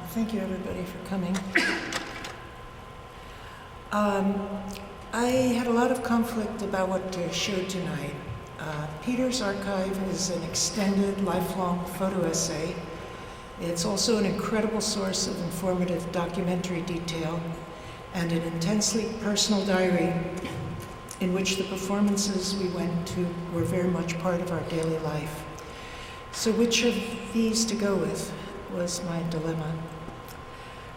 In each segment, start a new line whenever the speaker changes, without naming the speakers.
Thank you, everybody, for coming. I had a lot of conflict about what to show tonight. Peter's archive is an extended, lifelong photo essay. It's also an incredible source of informative documentary detail and an intensely personal diary in which the performances we went to were very much part of our daily life. So which of these to go with was my dilemma.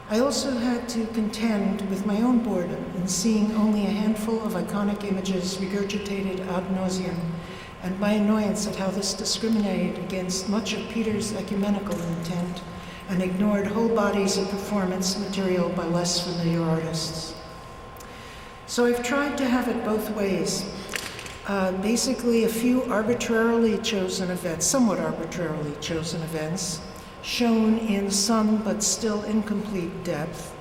I also had to contend with my own boredom in seeing only a handful of iconic images regurgitated ad nauseum, and my annoyance at how this discriminated against much of Peter's ecumenical intent and ignored whole bodies of performance material by less familiar artists. So I've tried to have it both ways. Basically, a few arbitrarily chosen events, somewhat arbitrarily chosen events, shown in some but still incomplete depth,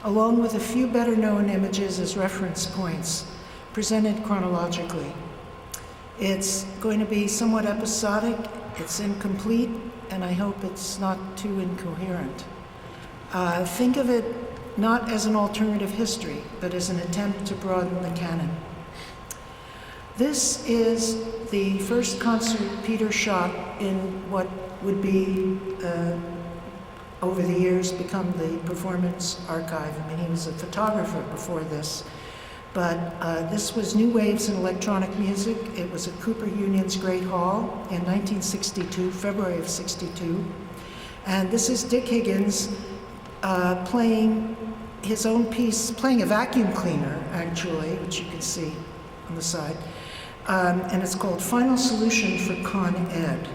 along with a few better-known images as reference points, presented chronologically. It's going to be somewhat episodic, it's incomplete, and I hope it's not too incoherent. Think of it not as an alternative history, but as an attempt to broaden the canon. This is the first concert Peter shot in what would be, over the years, become the performance archive. I mean, he was a photographer before this. But this was New Waves in Electronic Music. It was at Cooper Union's Great Hall in 1962, February of 62. And this is Dick Higgins playing his own piece, playing a vacuum cleaner, actually, which you can see on the side. And it's called Final Solution for Con Ed.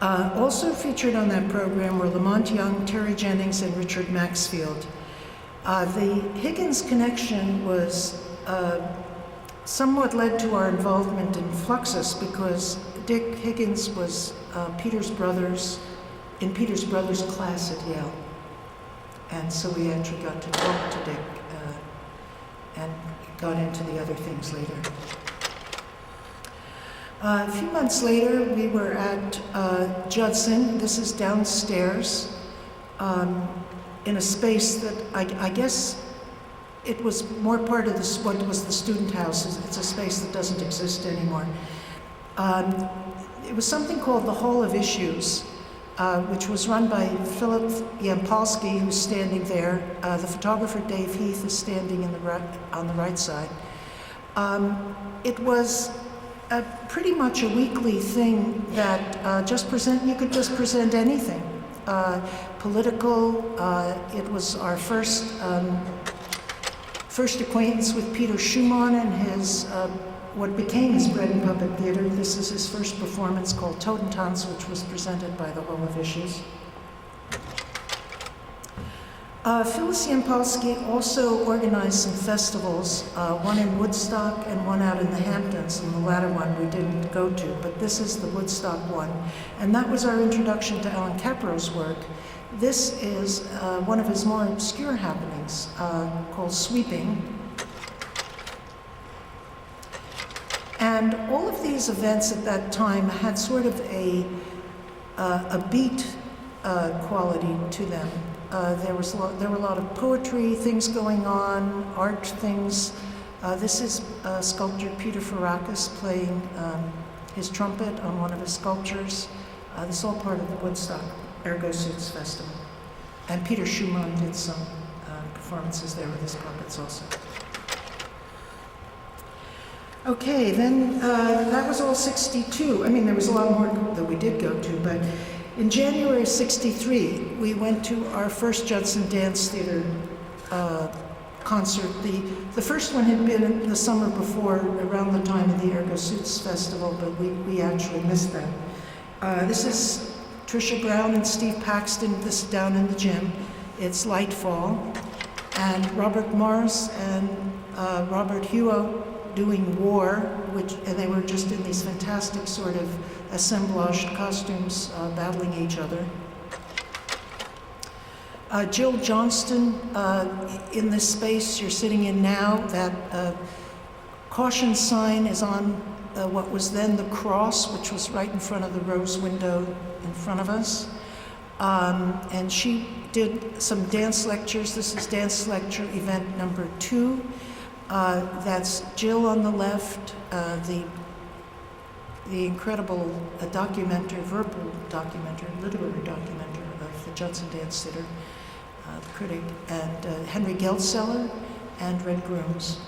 Also featured on that program were Lamont Young, Terry Jennings, and Richard Maxfield. The Higgins connection was somewhat led to our involvement in Fluxus because Dick Higgins was in Peter's brother's class at Yale. And so we actually got to talk to Dick and got into the other things later. A few months later, we were at Judson. This is downstairs in a space that I guess it was more part of what was the student house. It's a space that doesn't exist anymore. It was something called the Hall of Issues, which was run by Philip Yampolsky, who's standing there. The photographer Dave Heath is standing on the right side. It was pretty much a weekly thing that you could just present anything. Political, it was our first acquaintance with Peter Schumann and his, what became his bread and puppet theater. This is his first performance called Totentanz, which was presented by the Hall of Issues. Phyllis Yampolsky also organized some festivals, one in Woodstock and one out in the Hamptons, and the latter one we didn't go to, but this is the Woodstock one. And that was our introduction to Alan Capro's work. This is one of his more obscure happenings called Sweeping. And all of these events at that time had sort of a beat quality to them. There were a lot of poetry things going on, art things. This is sculptor Peter Farakis playing his trumpet on one of his sculptures. This is all part of the Woodstock Ergo Suits Festival. And Peter Schumann did some performances there with his puppets also. Okay, then that was all 62. I mean, there was a lot more that we did go to, but in January of 63, we went to our first Judson Dance Theater concert. The first one had been in the summer before, around the time of the Ergo Suits Festival, but we actually missed that. This is Tricia Brown and Steve Paxton. This is down in the gym. It's Lightfall. And Robert Morris and Robert Huo doing War, and they were just in these fantastic sort of assemblaged costumes battling each other. Jill Johnston, in this space you're sitting in now, that caution sign is on what was then the cross, which was right in front of the rose window in front of us. And she did some dance lectures. This is dance lecture event number 2. That's Jill on the left, the incredible verbal documentary, literary documentary of the Judson Dance Theater, the critic, and Henry Geltzeller and Red Grooms.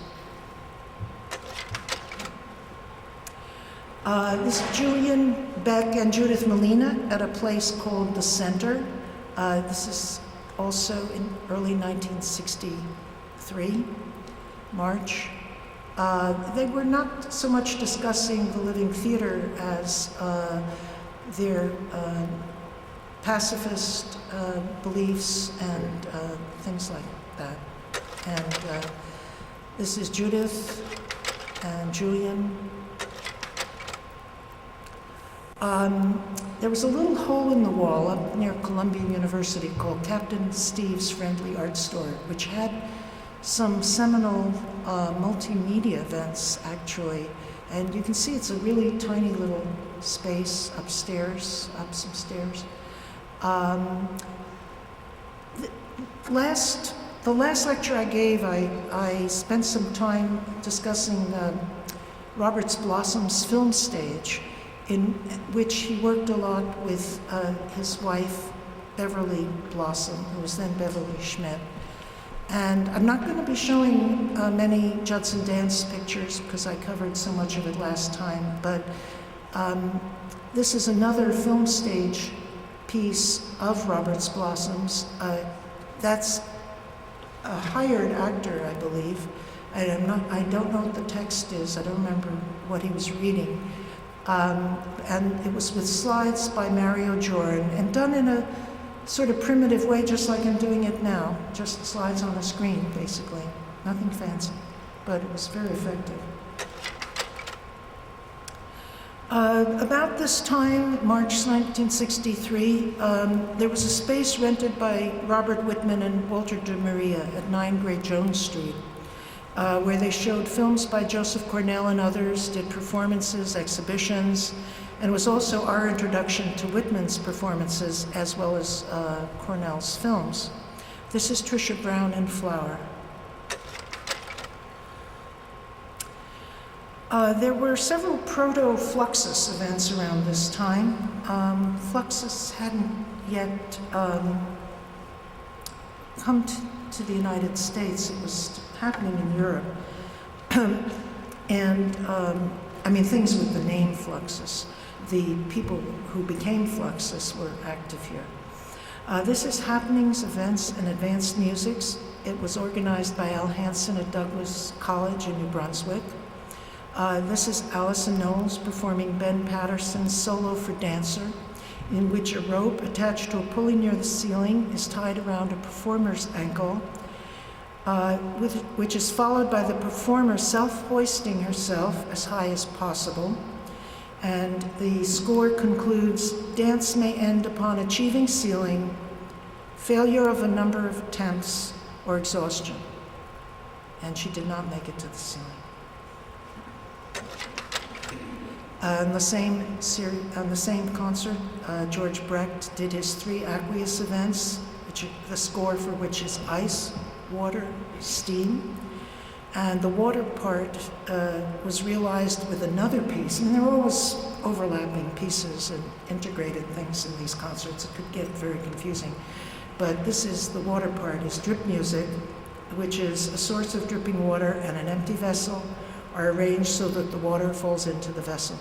This is Julian Beck and Judith Molina at a place called The Center. This is also in early 1963, March. They were not so much discussing the living theater as their pacifist beliefs and things like that. And this is Judith and Julian. There was a little hole in the wall up near Columbia University called Captain Steve's Friendly Art Store, which had some seminal multimedia events, actually. And you can see it's a really tiny little space upstairs, up some stairs. The last lecture I gave, I spent some time discussing Robert's Blossom's film stage, in which he worked a lot with his wife, Beverly Blossom, who was then Beverly Schmidt. And I'm not going to be showing many Judson dance pictures because I covered so much of it last time, but this is another film stage piece of Robert's Blossom's. That's a hired actor, I believe. I don't know what the text is. I don't remember what he was reading. And it was with slides by Mario Joran and done in a sort of primitive way, just like I'm doing it now. Just slides on a screen, basically. Nothing fancy, but it was very effective. About this time, March 1963, there was a space rented by Robert Whitman and Walter de Maria at 9 Great Jones Street, where they showed films by Joseph Cornell and others, did performances, exhibitions, and was also our introduction to Whitman's performances as well as Cornell's films. This is Trisha Brown in Flower. There were several proto-Fluxus events around this time. Fluxus hadn't yet come to the United States. It was happening in Europe. And things with the name Fluxus. The people who became Fluxus were active here. This is Happenings, Events, and Advanced Musics. It was organized by Al Hansen at Douglas College in New Brunswick. This is Allison Knowles performing Ben Patterson's Solo for Dancer, in which a rope attached to a pulley near the ceiling is tied around a performer's ankle, which is followed by the performer self-hoisting herself as high as possible. And the score concludes, dance may end upon achieving ceiling, failure of a number of attempts, or exhaustion. And she did not make it to the ceiling. On the same concert, George Brecht did his 3 aqueous events, the score for which is ice, water, steam. And the water part was realized with another piece. And there were always overlapping pieces and integrated things in these concerts. It could get very confusing. But this is the water part, is drip music, which is a source of dripping water and an empty vessel are arranged so that the water falls into the vessel.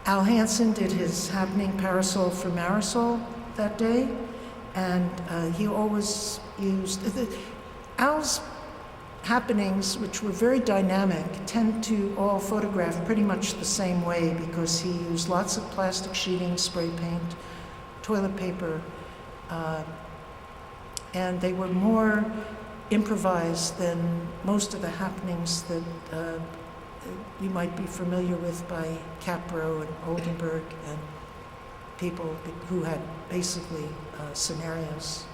Al Hansen did his Happening Parasol for Marisol that day, and he always used... Al's happenings, which were very dynamic, tend to all photograph pretty much the same way because he used lots of plastic sheeting, spray paint, toilet paper, and they were more improvised than most of the happenings that you might be familiar with by Capro and Oldenburg and people who had basically scenarios,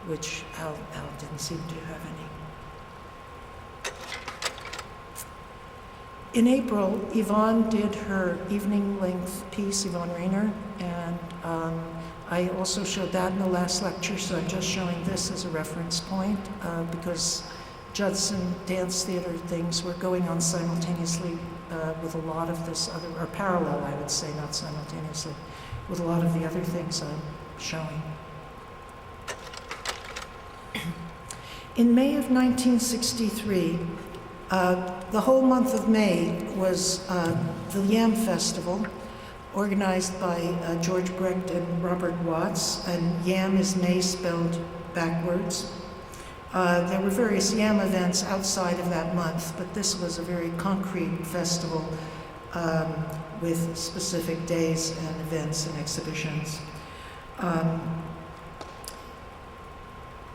which Al didn't seem to have any. In April, Yvonne did her evening-length piece, Yvonne Rayner, and I also showed that in the last lecture, so I'm just showing this as a reference point because Judson dance theater things were going on simultaneously with a lot of this other, or parallel, I would say, not simultaneously, with a lot of the other things I'm showing. In May of 1963, the whole month of May was the Yam Festival, organized by George Brecht and Robert Watts, and Yam is May spelled backwards. There were various Yam events outside of that month, but this was a very concrete festival with specific days and events and exhibitions.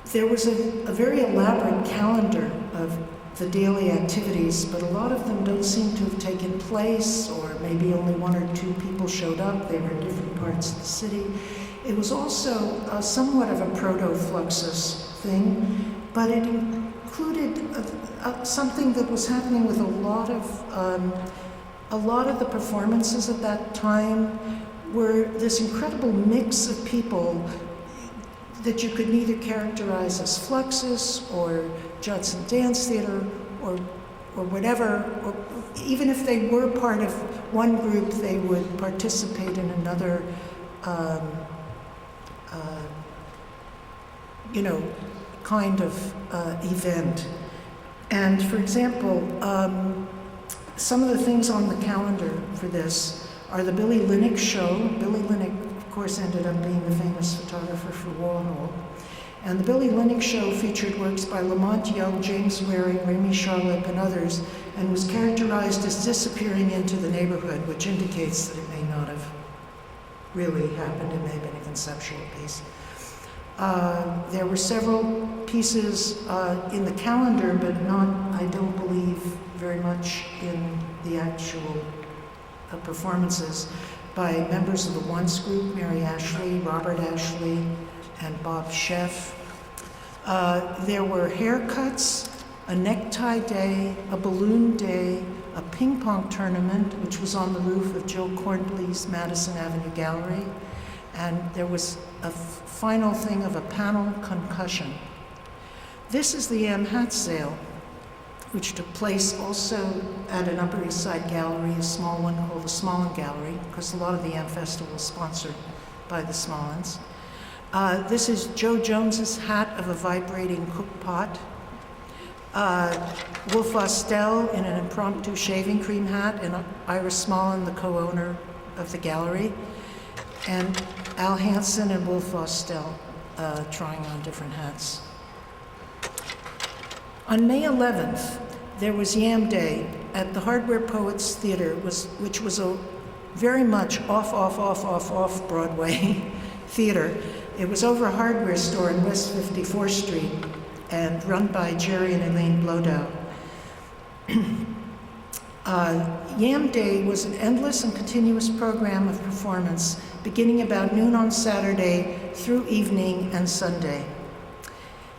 There was a very elaborate calendar of the daily activities, but a lot of them don't seem to have taken place, or maybe only one or two people showed up. They were in different parts of the city. It was also somewhat of a proto-Fluxus thing, but it included something that was happening with a lot of the performances at that time were this incredible mix of people that you could neither characterize as Fluxus or Judson Dance Theater or whatever, or even if they were part of one group, they would participate in another, kind of event. And for example, some of the things on the calendar for this are the Billy Linick show. Billy Linick, of course, ended up being the famous photographer for Warhol. And the Billy Linick show featured works by Lamont Young, James Waring, Remy Charlotte, and others, and was characterized as disappearing into the neighborhood, which indicates that it may not have really happened. It may have been a conceptual piece. There were several pieces in the calendar, but not, I don't believe, very much in the actual performances by members of the Once group, Mary Ashley, Robert Ashley, and Bob Sheff. There were haircuts, a necktie day, a balloon day, a ping pong tournament, which was on the roof of Jill Cornbly's Madison Avenue Gallery, and there was a final thing of a panel concussion. This is the Yam Hat Sale, which took place also at an Upper East Side gallery, a small one called the Smolin Gallery, because a lot of the Yam Festival was sponsored by the Smolins. This is Joe Jones's hat of a vibrating cook pot. Wolf Ostell in an impromptu shaving cream hat, and Iris Smolin, the co-owner of the gallery, and Al Hansen and Wolf Ostell trying on different hats. On May 11th, there was Yam Day at the Hardware Poets Theater, which was a very much off Broadway theater. It was over a hardware store in West 54th Street and run by Jerry and Elaine Blodow. Yam Day was an endless and continuous program of performance beginning about noon on Saturday through evening and Sunday.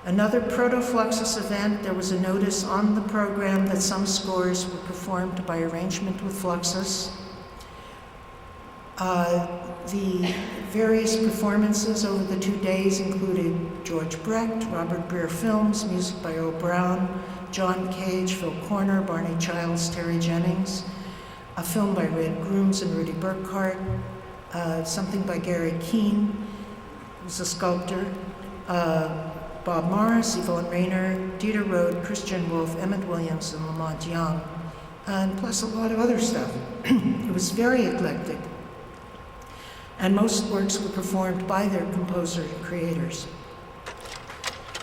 Another proto-Fluxus event, there was a notice on the program that some scores were performed by arrangement with Fluxus. The various performances over the 2 days included George Brecht, Robert Breer Films, music by Earl Brown, John Cage, Phil Corner, Barney Childs, Terry Jennings, a film by Red Grooms and Rudy Burkhart, something by Gary Keane, who's a sculptor, Bob Morris, Yvonne Rayner, Dieter Rode, Christian Wolf, Emmett Williams, and Lamont Young, and plus a lot of other stuff. It was very eclectic, and most works were performed by their composer and creators.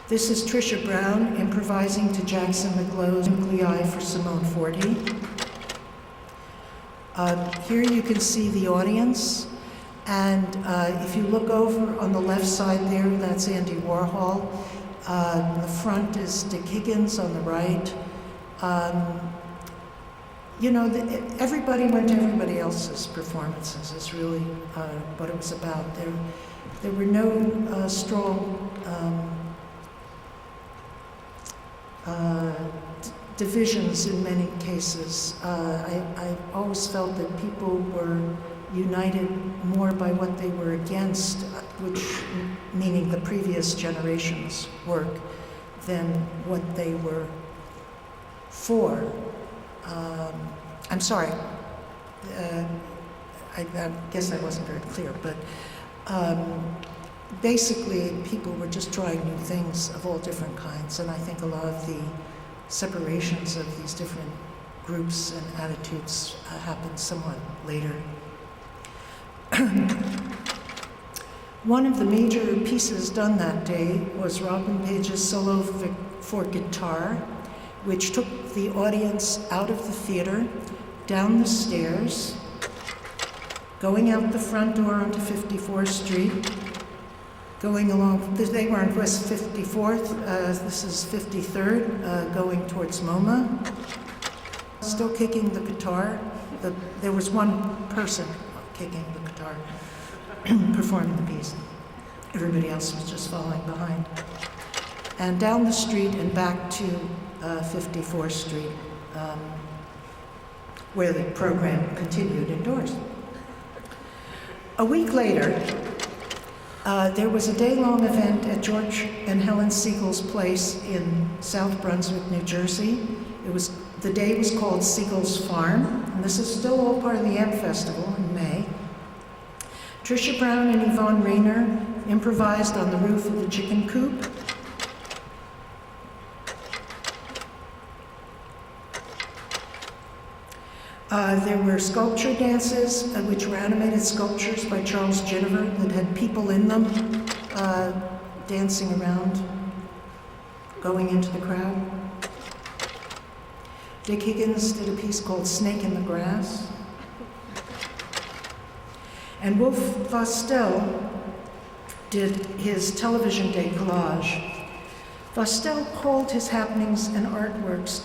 This is Tricia Brown improvising to Jackson McLow's Nuclei for Simone Forti. Here you can see the audience, and if you look over on the left side there, that's Andy Warhol. The front is Dick Higgins on the right. Everybody went to everybody else's performances is really what it was about. There were no strong divisions in many cases. I always felt that people were united more by what they were against, which meaning the previous generation's work, than what they were for. I'm sorry, I guess I wasn't very clear, but basically people were just trying new things of all different kinds, and I think a lot of the separations of these different groups and attitudes happened somewhat later. One of the major pieces done that day was Robin Page's solo for guitar, which took the audience out of the theater, down the stairs, going out the front door onto 54th Street, going along, they were on West 54th, this is 53rd, going towards MoMA, still kicking the guitar. There was one person kicking the guitar, performing the piece. Everybody else was just following behind. And down the street and back to 54th Street, where the program continued indoors. A week later, there was a day-long event at George and Helen Siegel's place in South Brunswick, New Jersey. The day was called Siegel's Farm, and this is still all part of the AMP Festival in May. Tricia Brown and Yvonne Rayner improvised on the roof of the chicken coop. There were sculpture dances, which were animated sculptures by Charles Ginniver that had people in them dancing around, going into the crowd. Dick Higgins did a piece called Snake in the Grass. And Wolf Vostell did his television décollage. Vostell called his happenings and artworks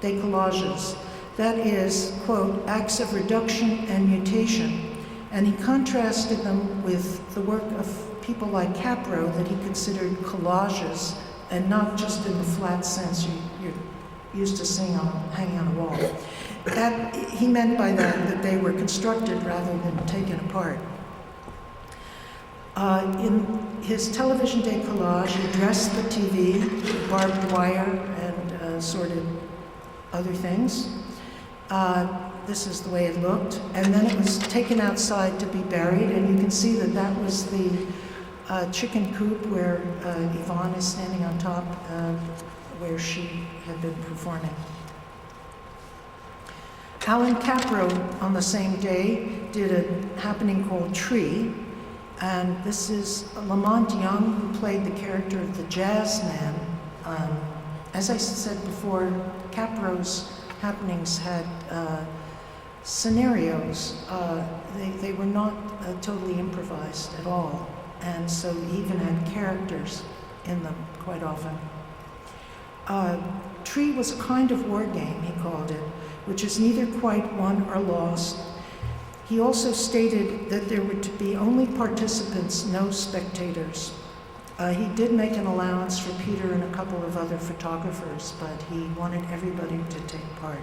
décollages. That is, quote, acts of reduction and mutation. And he contrasted them with the work of people like Capro that he considered collages, and not just in the flat sense you're used to seeing hanging on a wall. He meant by that they were constructed rather than taken apart. In his television décollage, he dressed the TV, barbed wire, and assorted other things. This is the way it looked. And then it was taken outside to be buried, and you can see that that was the chicken coop where Yvonne is standing on top, where she had been performing. Alan Capro, on the same day, did a happening called Tree, and this is Lamont Young, who played the character of the jazz man. As I said before, Capro's happenings had scenarios. They were not totally improvised at all, and so he even had characters in them quite often. Tree was a kind of war game, he called it, which is neither quite won or lost. He also stated that there were to be only participants, no spectators. He did make an allowance for Peter and a couple of other photographers, but he wanted everybody to take part.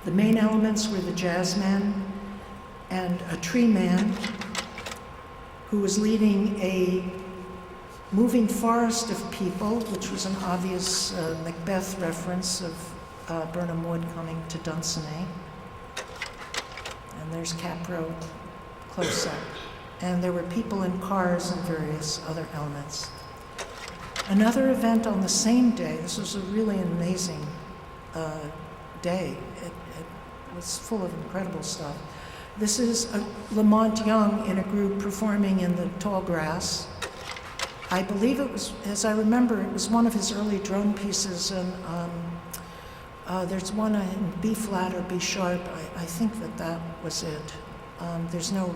The main elements were the jazz man and a tree man who was leading a moving forest of people, which was an obvious Macbeth reference of Birnam Wood coming to Dunsany. And there's Capro close up. And there were people in cars and various other elements. Another event on the same day, this was a really amazing day. It was full of incredible stuff. This is Lamont Young in a group performing in the tall grass. I believe it was, as I remember, it was one of his early drone pieces, and there's one in B flat or B sharp. I think that was it. There's no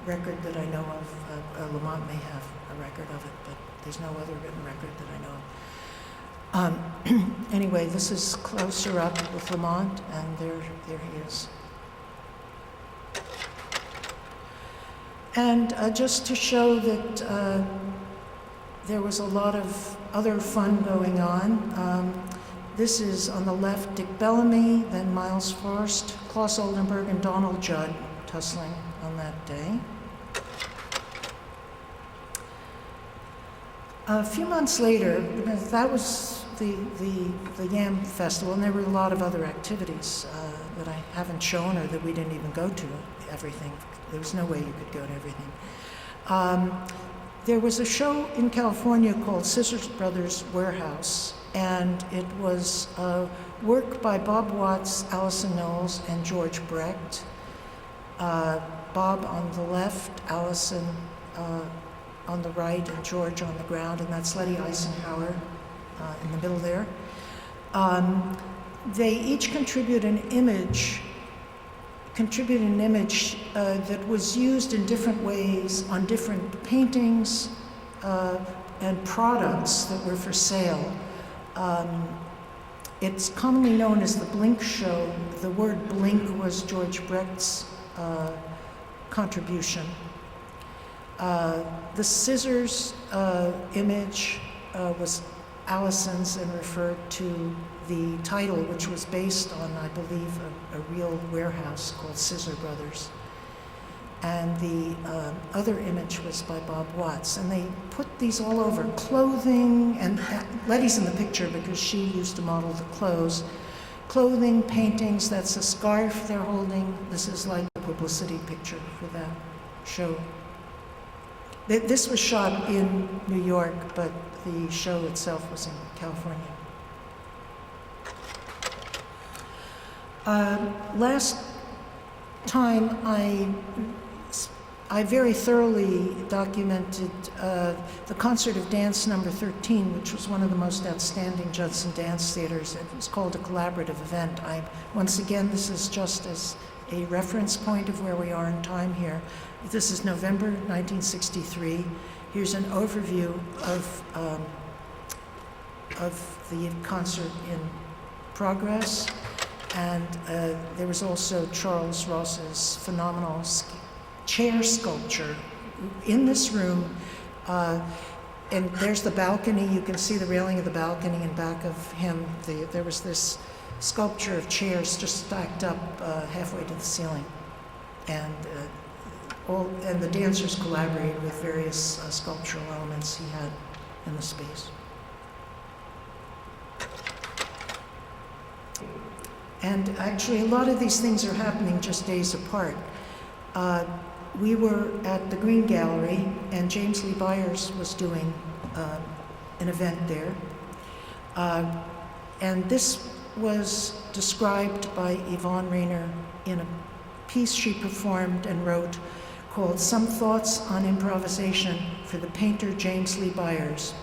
record that I know of. Lamont may have a record of it, but there's no other written record that I know of. Anyway, this is closer up with Lamont, and there he is. And just to show that there was a lot of other fun going on, this is on the left, Dick Bellamy, then Miles Forst, Klaus Oldenburg, and Donald Judd tussling on that day. A few months later, that was the Yam Festival, and there were a lot of other activities that I haven't shown or that we didn't even go to everything. There was no way you could go to everything. There was a show in California called Scissors Brothers Warehouse, and it was work by Bob Watts, Allison Knowles, and George Brecht. Bob on the left, Allison on the right, and George on the ground, and that's Letty Eisenhower in the middle there. They each contribute an image that was used in different ways on different paintings and products that were for sale. It's commonly known as the Blink Show. The word blink was George Brecht's contribution. The scissors image was Allison's and referred to the title, which was based on, I believe, a real warehouse called Scissor Brothers. And the other image was by Bob Watts. And they put these all over clothing, and Letty's in the picture because she used to model the clothes. Clothing, paintings, that's a scarf they're holding. This is like a publicity picture for that show. This was shot in New York, but the show itself was in California. Last time I very thoroughly documented the Concert of Dance number 13, which was one of the most outstanding Judson dance theaters. It was called a collaborative event. Once again, this is just as a reference point of where we are in time here. This is November 1963. Here's an overview of the concert in progress. And there was also Charles Ross's phenomenal chair sculpture in this room. And there's the balcony. You can see the railing of the balcony in back of him. There was this sculpture of chairs just stacked up halfway to the ceiling. And the dancers collaborated with various sculptural elements he had in the space. And actually, a lot of these things are happening just days apart. We were at the Green Gallery, and James Lee Byers was doing an event there. And this was described by Yvonne Rainer in a piece she performed and wrote called Some Thoughts on Improvisation for the painter James Lee Byers.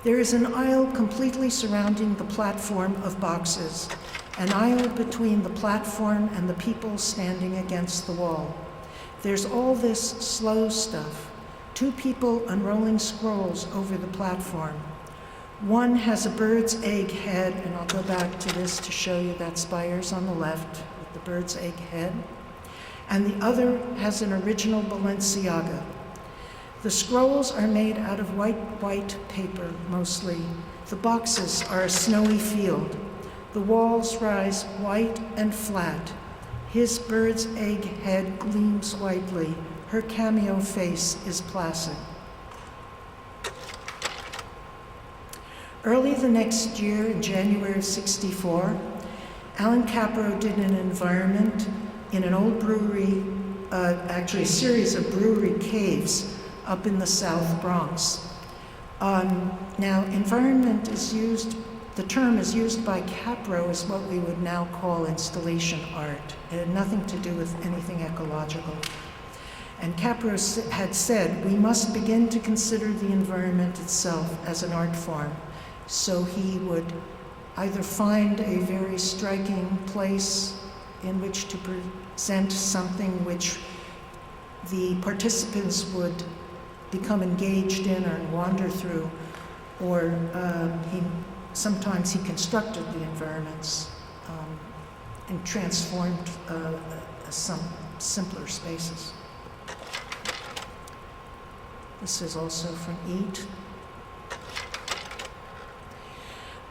There is an aisle completely surrounding the platform of boxes, an aisle between the platform and the people standing against the wall. There's all this slow stuff, two people unrolling scrolls over the platform. One has a bird's egg head, and I'll go back to this to show you that's Byers on the left with the bird's egg head. And the other has an original Balenciaga. The scrolls are made out of white paper, mostly. The boxes are a snowy field. The walls rise white and flat. His bird's egg head gleams whitely. Her cameo face is placid. Early the next year, in January of '64, Alan Capro did an environment in an old brewery, actually a series of brewery caves up in the South Bronx. Now, environment is used, the term is used by Capro as what we would now call installation art. It had nothing to do with anything ecological. And Capro had said, we must begin to consider the environment itself as an art form. So he would either find a very striking place in which to present something which the participants would become engaged in or wander through, or sometimes he constructed the environments and transformed some simpler spaces. This is also from Eat.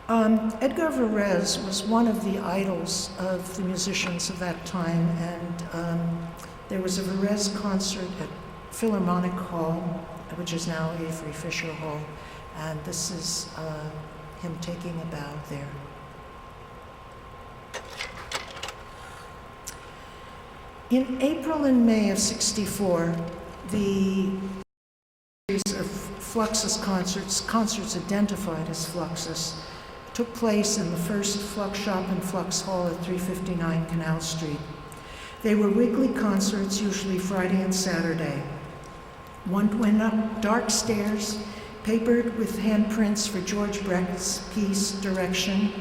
Edgar Varese was one of the idols of the musicians of that time, and there was a Varese concert at Philharmonic Hall, which is now Avery Fisher Hall, and this is him taking a bow there. In April and May of '64, the series of Fluxus concerts identified as Fluxus, took place in the first Flux Shop and Flux Hall at 359 Canal Street. They were weekly concerts, usually Friday and Saturday. One went up dark stairs, papered with handprints for George Brecht's piece, Direction.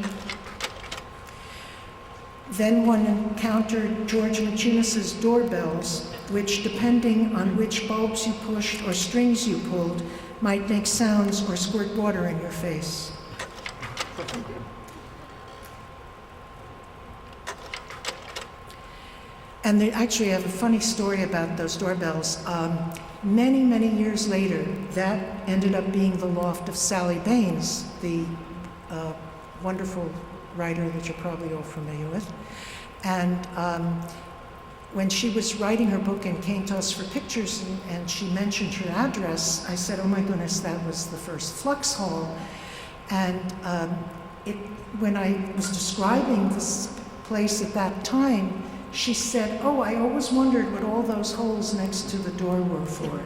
Then one encountered George Maciunas' doorbells, which, depending on which bulbs you pushed or strings you pulled, might make sounds or squirt water in your face. And they actually have a funny story about those doorbells. Many, many years later, that ended up being the loft of Sally Baines, the wonderful writer that you're probably all familiar with. And when she was writing her book and came to us for pictures and she mentioned her address, I said, oh my goodness, that was the first Flux Hall. And when I was describing this place at that time, she said, oh, I always wondered what all those holes next to the door were for.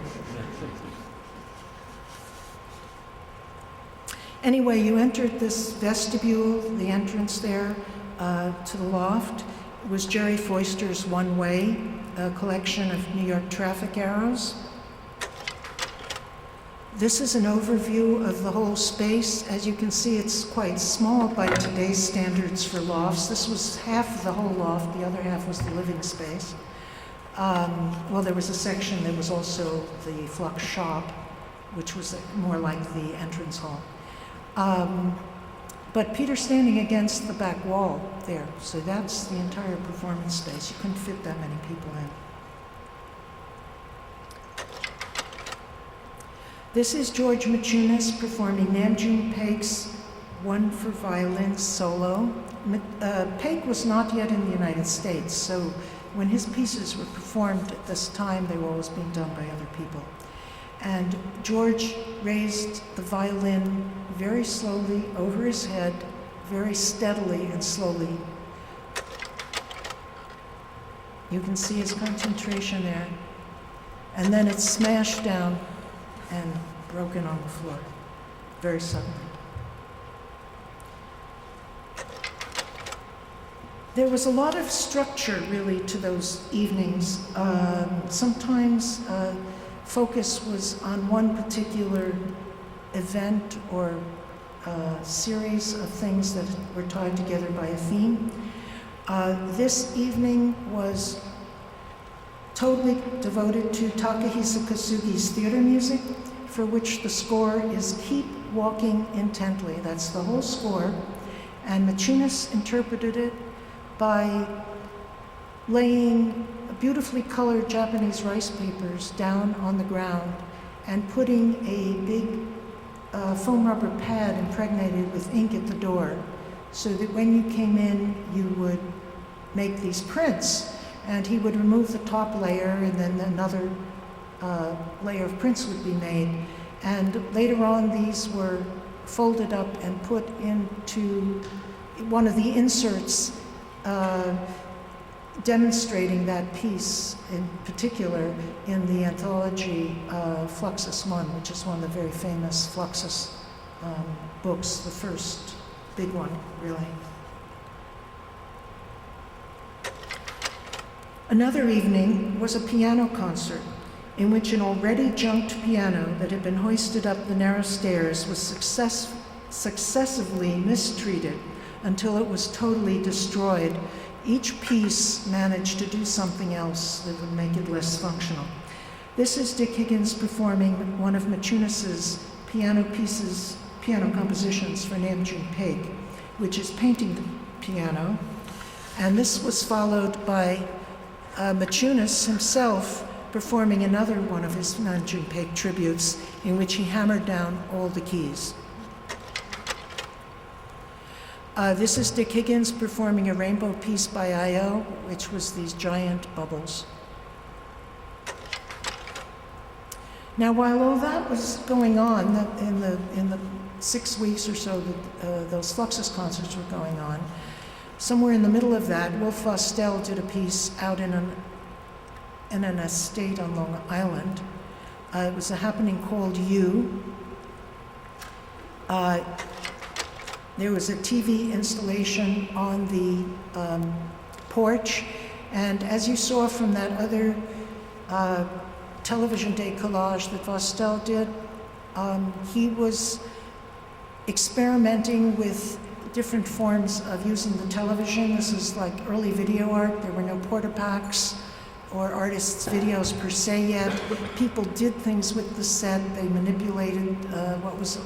Anyway, you entered this vestibule, the entrance there to the loft. It was Jerry Foister's One Way, a collection of New York traffic arrows. This is an overview of the whole space. As you can see, it's quite small by today's standards for lofts. This was half the whole loft, the other half was the living space. Well, there was a section that was also the Flux Shop, which was more like the entrance hall. But Peter's standing against the back wall there, so that's the entire performance space. You couldn't fit that many people in. This is George Maciunas performing Namjoon Paik's One for Violin solo. Paik was not yet in the United States, so when his pieces were performed at this time, they were always being done by other people. And George raised the violin very slowly over his head, very steadily and slowly. You can see his concentration there. And then it's smashed down and broken on the floor, very suddenly. There was a lot of structure, really, to those evenings. Sometimes focus was on one particular event or series of things that were tied together by a theme. This evening was totally devoted to Takahisa Kasugi's theater music, for which the score is Keep Walking Intently. That's the whole score. And Maciunas interpreted it by laying beautifully colored Japanese rice papers down on the ground and putting a big foam rubber pad impregnated with ink at the door, so that when you came in, you would make these prints. And he would remove the top layer, and then another layer of prints would be made. And later on, these were folded up and put into one of the inserts demonstrating that piece in particular in the anthology Fluxus I, which is one of the very famous Fluxus books, the first big one, really. Another evening was a piano concert in which an already junked piano that had been hoisted up the narrow stairs was successively mistreated until it was totally destroyed. Each piece managed to do something else that would make it less functional. This is Dick Higgins performing one of Maciunas' piano compositions for Namjoon Paik, which is painting the piano. And this was followed by Maciunas himself performing another one of his Namjoon Paik tributes, in which he hammered down all the keys. This is Dick Higgins performing a rainbow piece by I.O., which was these giant bubbles. Now, while all that was going on, in the 6 weeks or so that those Fluxus concerts were going on, somewhere in the middle of that, Wolf Vostell did a piece out in an estate on Long Island. It was a happening called You. There was a TV installation on the porch, and as you saw from that other television day collage that Vostell did, he was experimenting with different forms of using the television. This is like early video art. There were no porta-packs or artists' videos per se yet. People did things with the set. They manipulated what was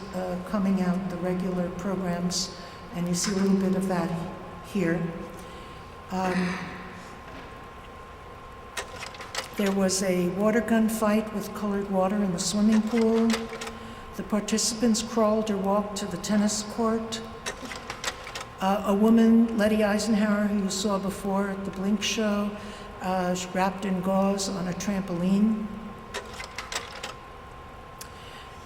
coming out, the regular programs, and you see a little bit of that here. There was a water gun fight with colored water in the swimming pool. The participants crawled or walked to the tennis court. A woman, Letty Eisenhower, who you saw before at the Blink show, wrapped in gauze on a trampoline.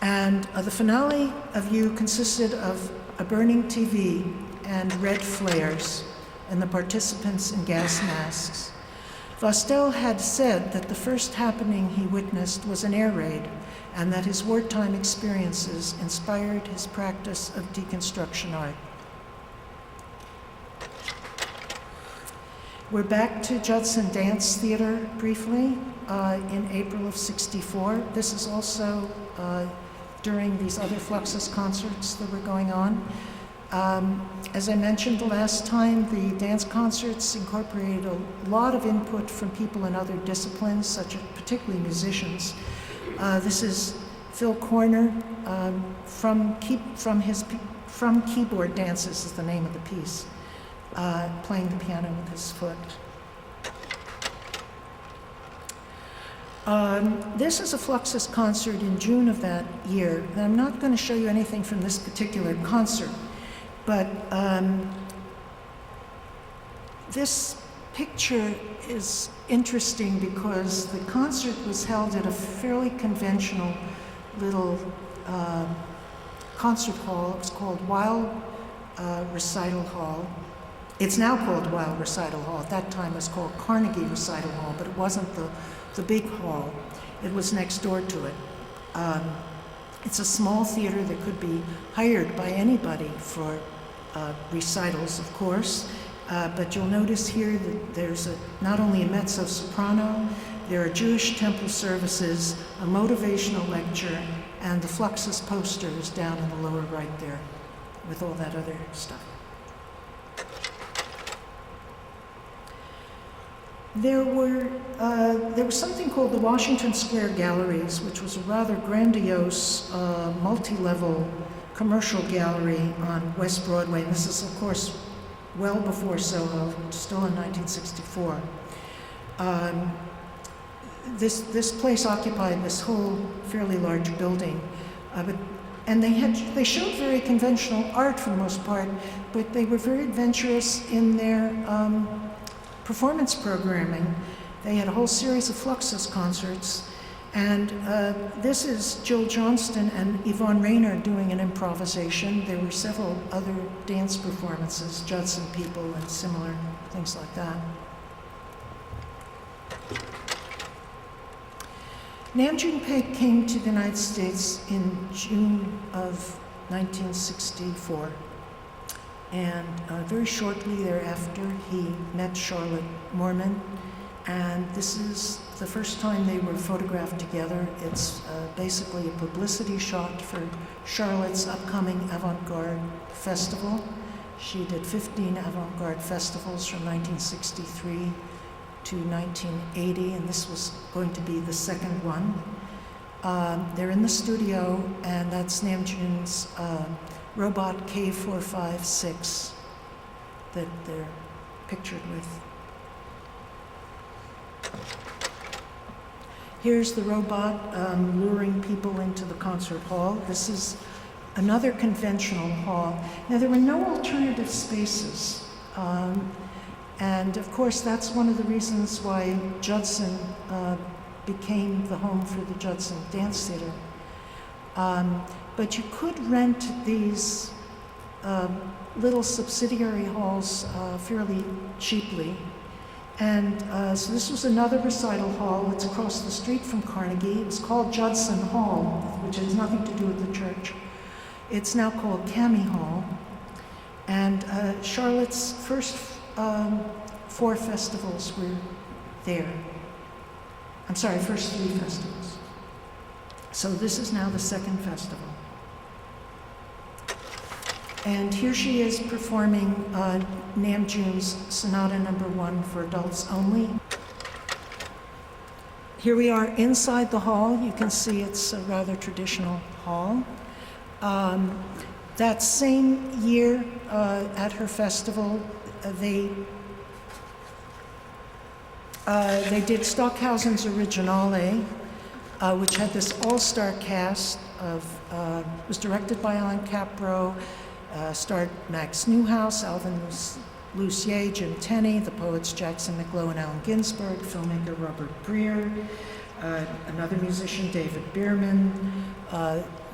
And the finale of You consisted of a burning TV and red flares, and the participants in gas masks. Vostell had said that the first happening he witnessed was an air raid, and that his wartime experiences inspired his practice of deconstruction art. We're back to Judson Dance Theater briefly in April of '64. This is also during these other Fluxus concerts that were going on. As I mentioned the last time, the dance concerts incorporated a lot of input from people in other disciplines, such as particularly musicians. This is Phil Corner from Keyboard Dances is the name of the piece, playing the piano with his foot. This is a Fluxus concert in June of that year, and I'm not going to show you anything from this particular concert, but this picture is interesting because the concert was held at a fairly conventional little concert hall. It was called Weill Recital Hall. It's now called Weill Recital Hall. At that time it was called Carnegie Recital Hall, but it wasn't the big hall. It was next door to it. It's a small theater that could be hired by anybody for recitals, of course. But you'll notice here that there's not only a mezzo-soprano, there are Jewish temple services, a motivational lecture, and the Fluxus poster is down in the lower right there with all that other stuff. There was something called the Washington Square Galleries, which was a rather grandiose, multi-level commercial gallery on West Broadway. And this is, of course, well before Soho, still in 1964. This place occupied this whole fairly large building, and they showed very conventional art for the most part, but they were very adventurous in their performance programming. They had a whole series of Fluxus concerts, and this is Jill Johnston and Yvonne Rainer doing an improvisation. There were several other dance performances, Judson people and similar things like that. Nam June Paik came to the United States in June of 1964. And very shortly thereafter, he met Charlotte Moorman, and this is the first time they were photographed together. It's basically a publicity shot for Charlotte's upcoming avant-garde festival. She did 15 avant-garde festivals from 1963 to 1980, and this was going to be the second one. They're in the studio, and that's Nam June's robot K456 that they're pictured with. Here's the robot luring people into the concert hall. This is another conventional hall. Now, there were no alternative spaces. And of course, that's one of the reasons why Judson became the home for the Judson Dance Theater. But you could rent these little subsidiary halls fairly cheaply. And so this was another recital hall. It's across the street from Carnegie. It was called Judson Hall, which has nothing to do with the church. It's now called Cami Hall. And Charlotte's first 4 festivals were there. I'm sorry, first 3 festivals. So this is now the 2nd festival. And here she is performing Namjoon's Sonata No. 1 for adults only. Here we are inside the hall. You can see it's a rather traditional hall. That same year at her festival, they did Stockhausen's Originale, which had this all-star cast of, was directed by Alan Capro, starred Max Newhouse, Alvin Lucier, Jim Tenney, the poets Jackson McLough and Allen Ginsberg, filmmaker Robert Breer, another musician, David Bierman,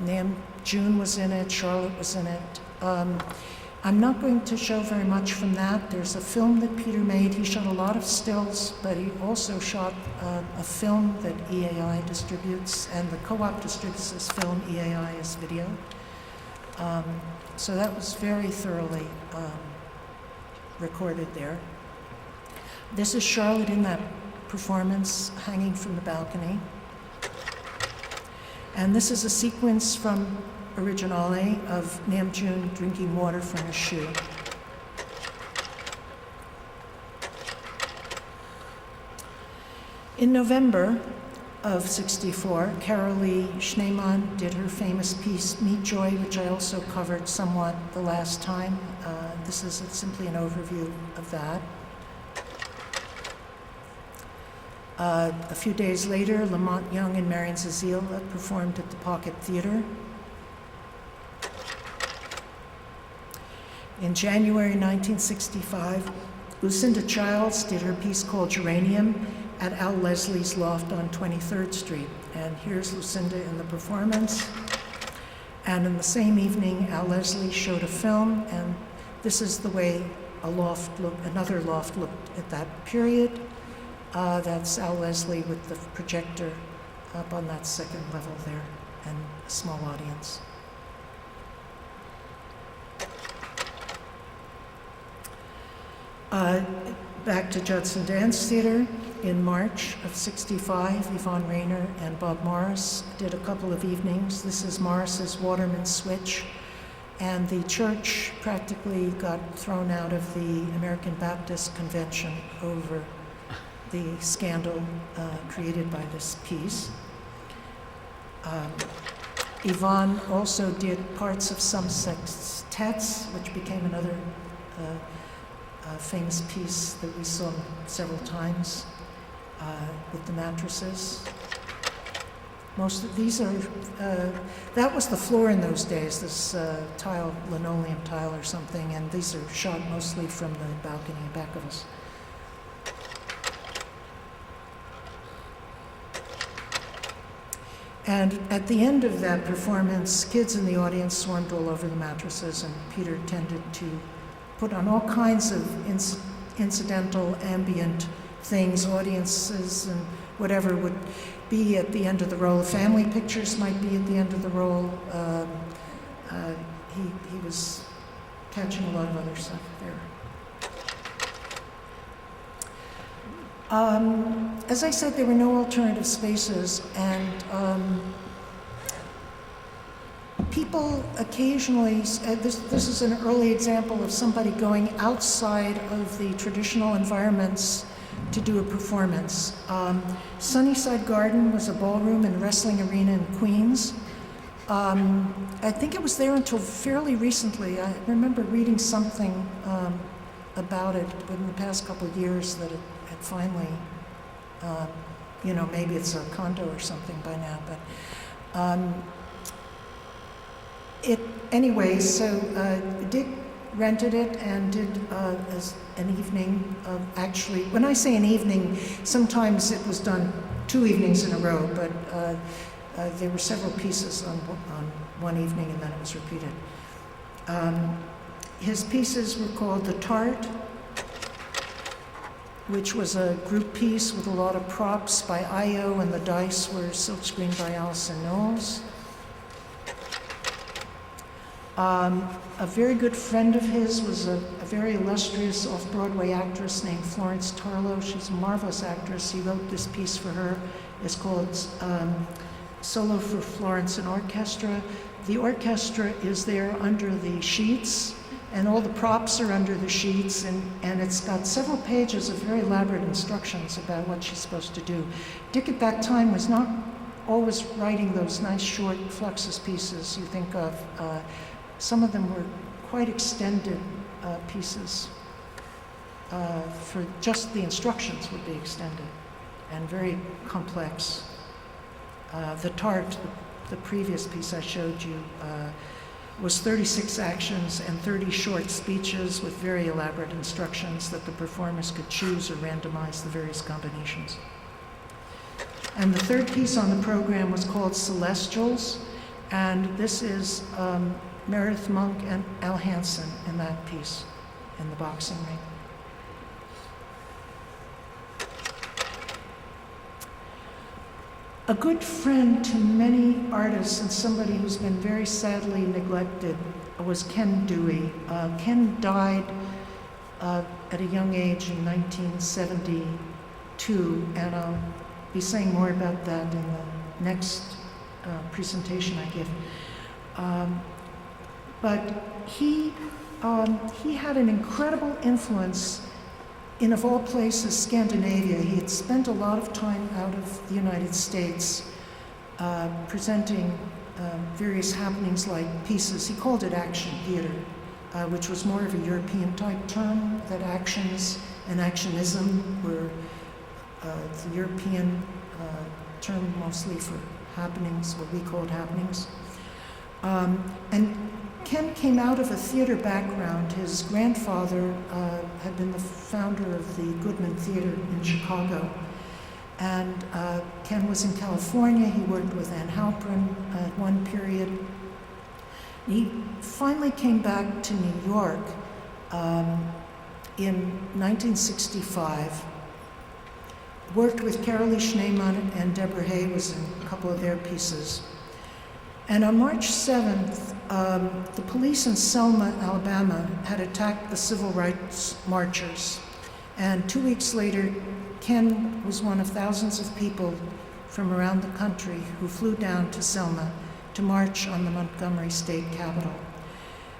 Namjoon was in it, Charlotte was in it. I'm not going to show very much from that. There's a film that Peter made. He shot a lot of stills, but he also shot a film that EAI distributes, and the co-op distributes this film, EAI is video. So that was very thoroughly recorded there. This is Charlotte in that performance, hanging from the balcony. And this is a sequence from Originale of Namjoon drinking water from a shoe. In November of '64, Carolee Schneemann did her famous piece, Meet Joy, which I also covered somewhat the last time. This is simply an overview of that. A few days later, Lamont Young and Marion Zazila performed at the Pocket Theater. In January 1965, Lucinda Childs did her piece called Geranium at Al Leslie's loft on 23rd Street. And here's Lucinda in the performance. And in the same evening, Al Leslie showed a film, and this is the way another loft looked at that period. That's Al Leslie with the projector up on that 2nd level there, and a small audience. Back to Judson Dance Theater. In March of '65, Yvonne Rainer and Bob Morris did a couple of evenings. This is Morris's Waterman's Switch, and the church practically got thrown out of the American Baptist Convention over the scandal created by this piece. Yvonne also did parts of some sextets, which became another famous piece that we saw several times with the mattresses. Most of these are, that was the floor in those days, this tile, linoleum tile or something, and these are shot mostly from the balcony back of us. And at the end of that performance, kids in the audience swarmed all over the mattresses, and Peter tended to put on all kinds of incidental, ambient things, audiences and whatever would be at the end of the roll. Family pictures might be at the end of the roll. He was catching a lot of other stuff there. As I said, there were no alternative spaces, and people occasionally, this is an early example of somebody going outside of the traditional environments to do a performance. Sunnyside Garden was a ballroom and wrestling arena in Queens. I think it was there until fairly recently. I remember reading something about it in the past couple of years that it had finally, maybe it's a condo or something by now, but Anyway, so Dick rented it and did as an evening of, actually, when I say an evening, sometimes it was done 2 evenings in a row, but there were several pieces on one evening and then it was repeated. His pieces were called The Tart, which was a group piece with a lot of props by Io, and the dice were silkscreened by Alison Knowles. A very good friend of his was a very illustrious off-Broadway actress named Florence Tarlow. She's a marvelous actress. He wrote this piece for her. It's called Solo for Florence and Orchestra. The orchestra is there under the sheets, and all the props are under the sheets, and it's got several pages of very elaborate instructions about what she's supposed to do. Dick at that time was not always writing those nice short fluxus pieces you think of. Some of them were quite extended pieces. For just the instructions would be extended and very complex. The Tart, the previous piece I showed you, was 36 actions and 30 short speeches with very elaborate instructions that the performers could choose or randomize the various combinations. And the third piece on the program was called Celestials, and this is Meredith Monk and Al Hansen in that piece, in the boxing ring. A good friend to many artists and somebody who's been very sadly neglected was Ken Dewey. Ken died at a young age in 1972, and I'll be saying more about that in the next presentation I give. But he had an incredible influence in, of all places, Scandinavia. He had spent a lot of time out of the United States presenting various happenings like pieces. He called it action theater, which was more of a European type term, that actions and actionism were the European term mostly for happenings, what we called happenings. And Ken came out of a theater background. His grandfather had been the founder of the Goodman Theater in Chicago. And Ken was in California. He worked with Ann Halpern at one period. He finally came back to New York in 1965, worked with Carolee Schneemann and Deborah Hay was in a couple of their pieces. And on March 7th, the police in Selma, Alabama, had attacked the civil rights marchers. And 2 weeks later, Ken was one of thousands of people from around the country who flew down to Selma to march on the Montgomery State Capitol.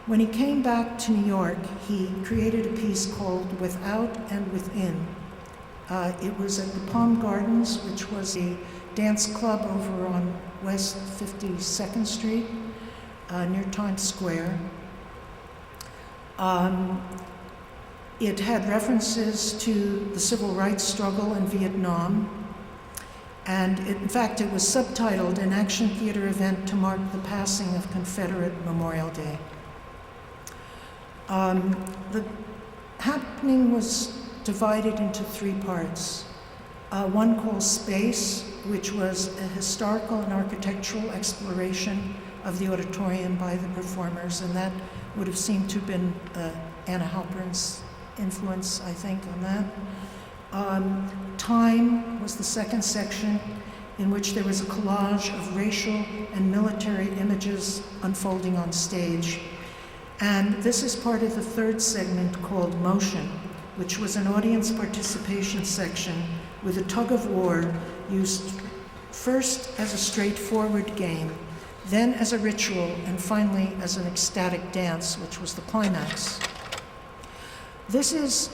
When he came back to New York, he created a piece called Without and Within. It was at the Palm Gardens, which was a dance club over on West 52nd Street, near Times Square. It had references to the civil rights struggle in Vietnam, and in fact it was subtitled An Action Theater Event to Mark the Passing of Confederate Memorial Day. The happening was divided into 3 parts. One called Space, which was a historical and architectural exploration of the auditorium by the performers, and that would have seemed to have been Anna Halpern's influence, I think, on that. Time was the second section, in which there was a collage of racial and military images unfolding on stage. And this is part of the third segment called Motion, which was an audience participation section with a tug of war used first as a straightforward game, then as a ritual, and finally as an ecstatic dance, which was the climax. This is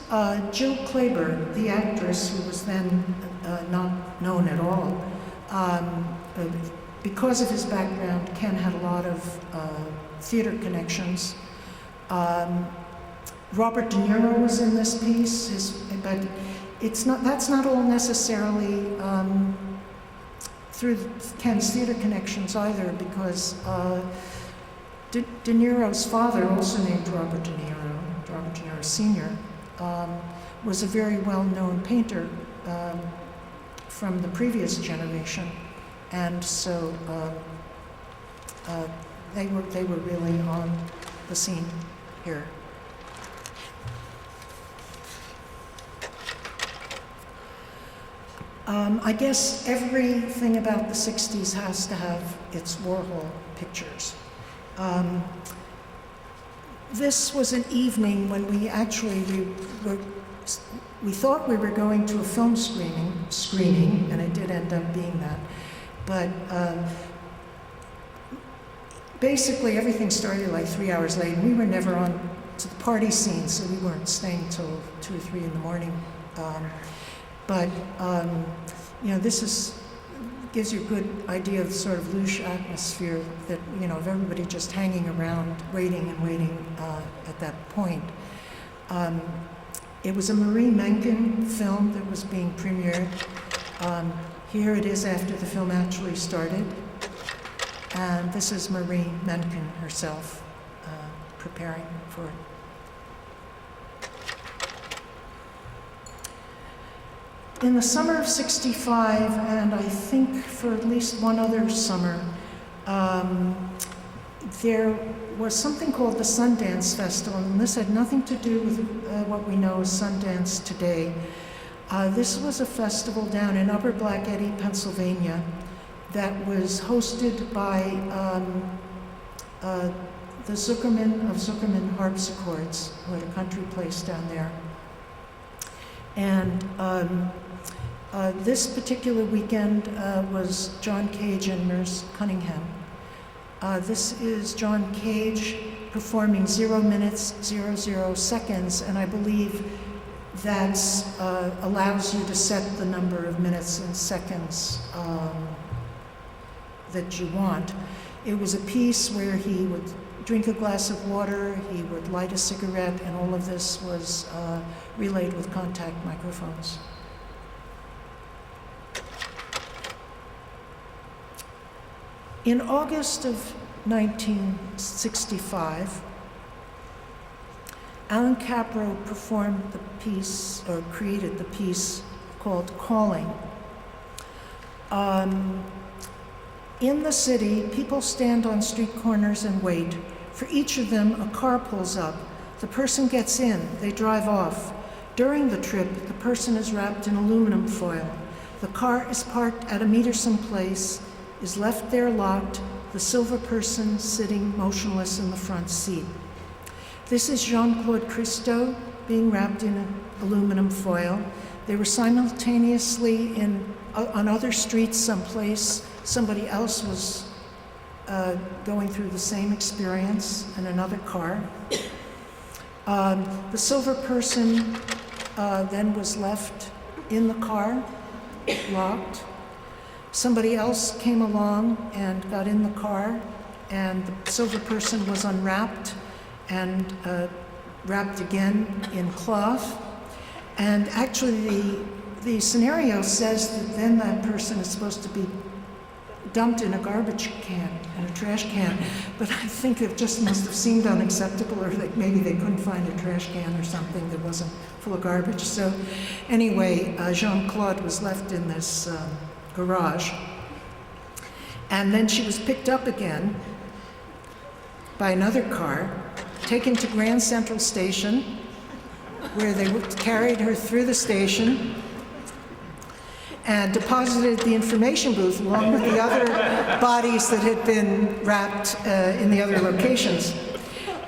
Jill Clayburgh, the actress who was then not known at all. Because of his background, Ken had a lot of theater connections. Robert De Niro was in this piece, but that's not all necessarily through Ken's theater connections either, because De Niro's father, also named Robert De Niro Sr., was a very well-known painter from the previous generation, and so they were really on the scene here. I guess everything about the 60s has to have its Warhol pictures. This was an evening when we thought we were going to a film screening, and it did end up being that. But basically everything started like 3 hours late, and we were never on to the party scene, so we weren't staying till 2 or 3 in the morning. This gives you a good idea of the sort of louche atmosphere that, of everybody just hanging around, waiting at that point. It was a Marie Menken film that was being premiered. Here it is after the film actually started. And this is Marie Menken herself preparing for it. In the summer of '65, and I think for at least one other summer, there was something called the Sundance Festival, and this had nothing to do with what we know as Sundance today. This was a festival down in Upper Black Eddy, Pennsylvania, that was hosted by the Zuckerman of Zuckerman Harpsichords, who had a country place down there. And this particular weekend was John Cage and Merce Cunningham. This is John Cage performing 0 minutes, 00 seconds, and I believe that allows you to set the number of minutes and seconds that you want. It was a piece where he would drink a glass of water, he would light a cigarette, and all of this was relayed with contact microphones. In August of 1965, Alan Capro performed the piece, or created the piece called Calling. In the city, people stand on street corners and wait. For each of them, a car pulls up. The person gets in, they drive off. During the trip, the person is wrapped in aluminum foil. The car is parked at a meter someplace, is left there locked, the silver person sitting motionless in the front seat. This is Jean-Claude Christo being wrapped in aluminum foil. They were simultaneously on other streets someplace. Somebody else was going through the same experience in another car. The silver person then was left in the car, locked. Somebody else came along and got in the car, and the silver person was unwrapped and wrapped again in cloth. And actually the scenario says that then that person is supposed to be dumped in a garbage can, in a trash can, but I think it just must have seemed unacceptable, or that maybe they couldn't find a trash can or something that wasn't full of garbage. So anyway, Jean-Claude was left in this garage, and then she was picked up again by another car, taken to Grand Central Station, where they carried her through the station and deposited the information booth along with the other bodies that had been wrapped in the other locations.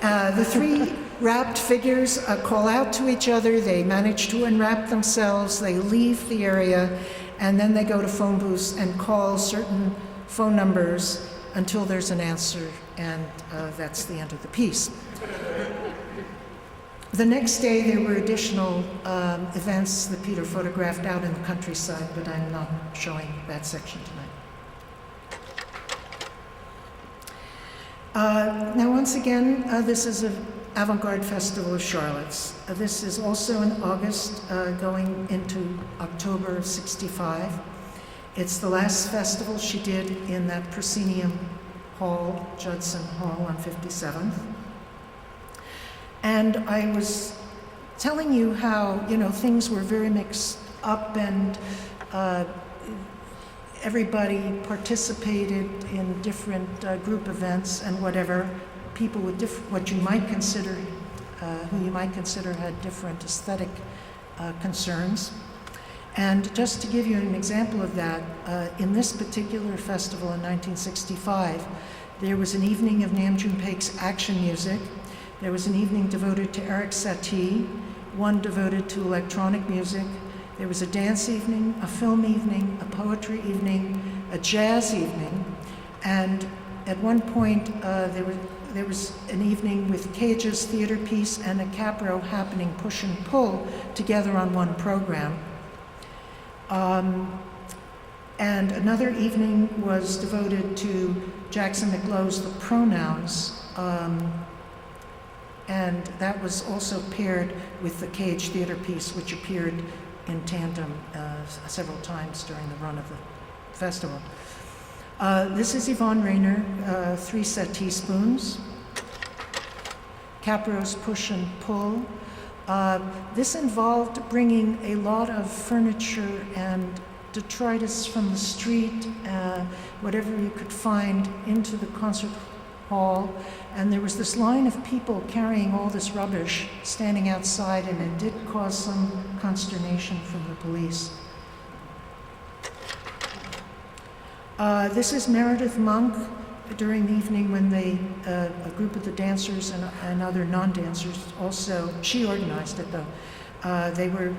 The three wrapped figures call out to each other. They manage to unwrap themselves. They leave the area, and then they go to phone booths and call certain phone numbers until there's an answer, and that's the end of the piece. The next day, there were additional events that Peter photographed out in the countryside, but I'm not showing that section tonight. Now, once again, this is an avant-garde festival of Charlotte's. This is also in August, going into October of '65. It's the last festival she did in that proscenium Hall, Judson Hall on 57th. And I was telling you how, things were very mixed up, and everybody participated in different group events and whatever. People with what you might consider, who you might consider had different aesthetic concerns. And just to give you an example of that, in this particular festival in 1965, there was an evening of Nam June Paik's action music. There was an evening devoted to Eric Satie, one devoted to electronic music. There was a dance evening, a film evening, a poetry evening, a jazz evening, and at one point there was an evening with Cage's theater piece and a Capro happening push and pull together on one program. And another evening was devoted to Jackson McLow's The Pronouns, and that was also paired with the Cage theater piece, which appeared in tandem several times during the run of the festival. This is Yvonne Rayner, 3 set teaspoons. Capro's push and pull. This involved bringing a lot of furniture and detritus from the street, whatever you could find, into the concert hall. And there was this line of people carrying all this rubbish standing outside, and it did cause some consternation from the police. This is Meredith Monk during the evening when a group of the dancers and other non-dancers also, she organized it though, they were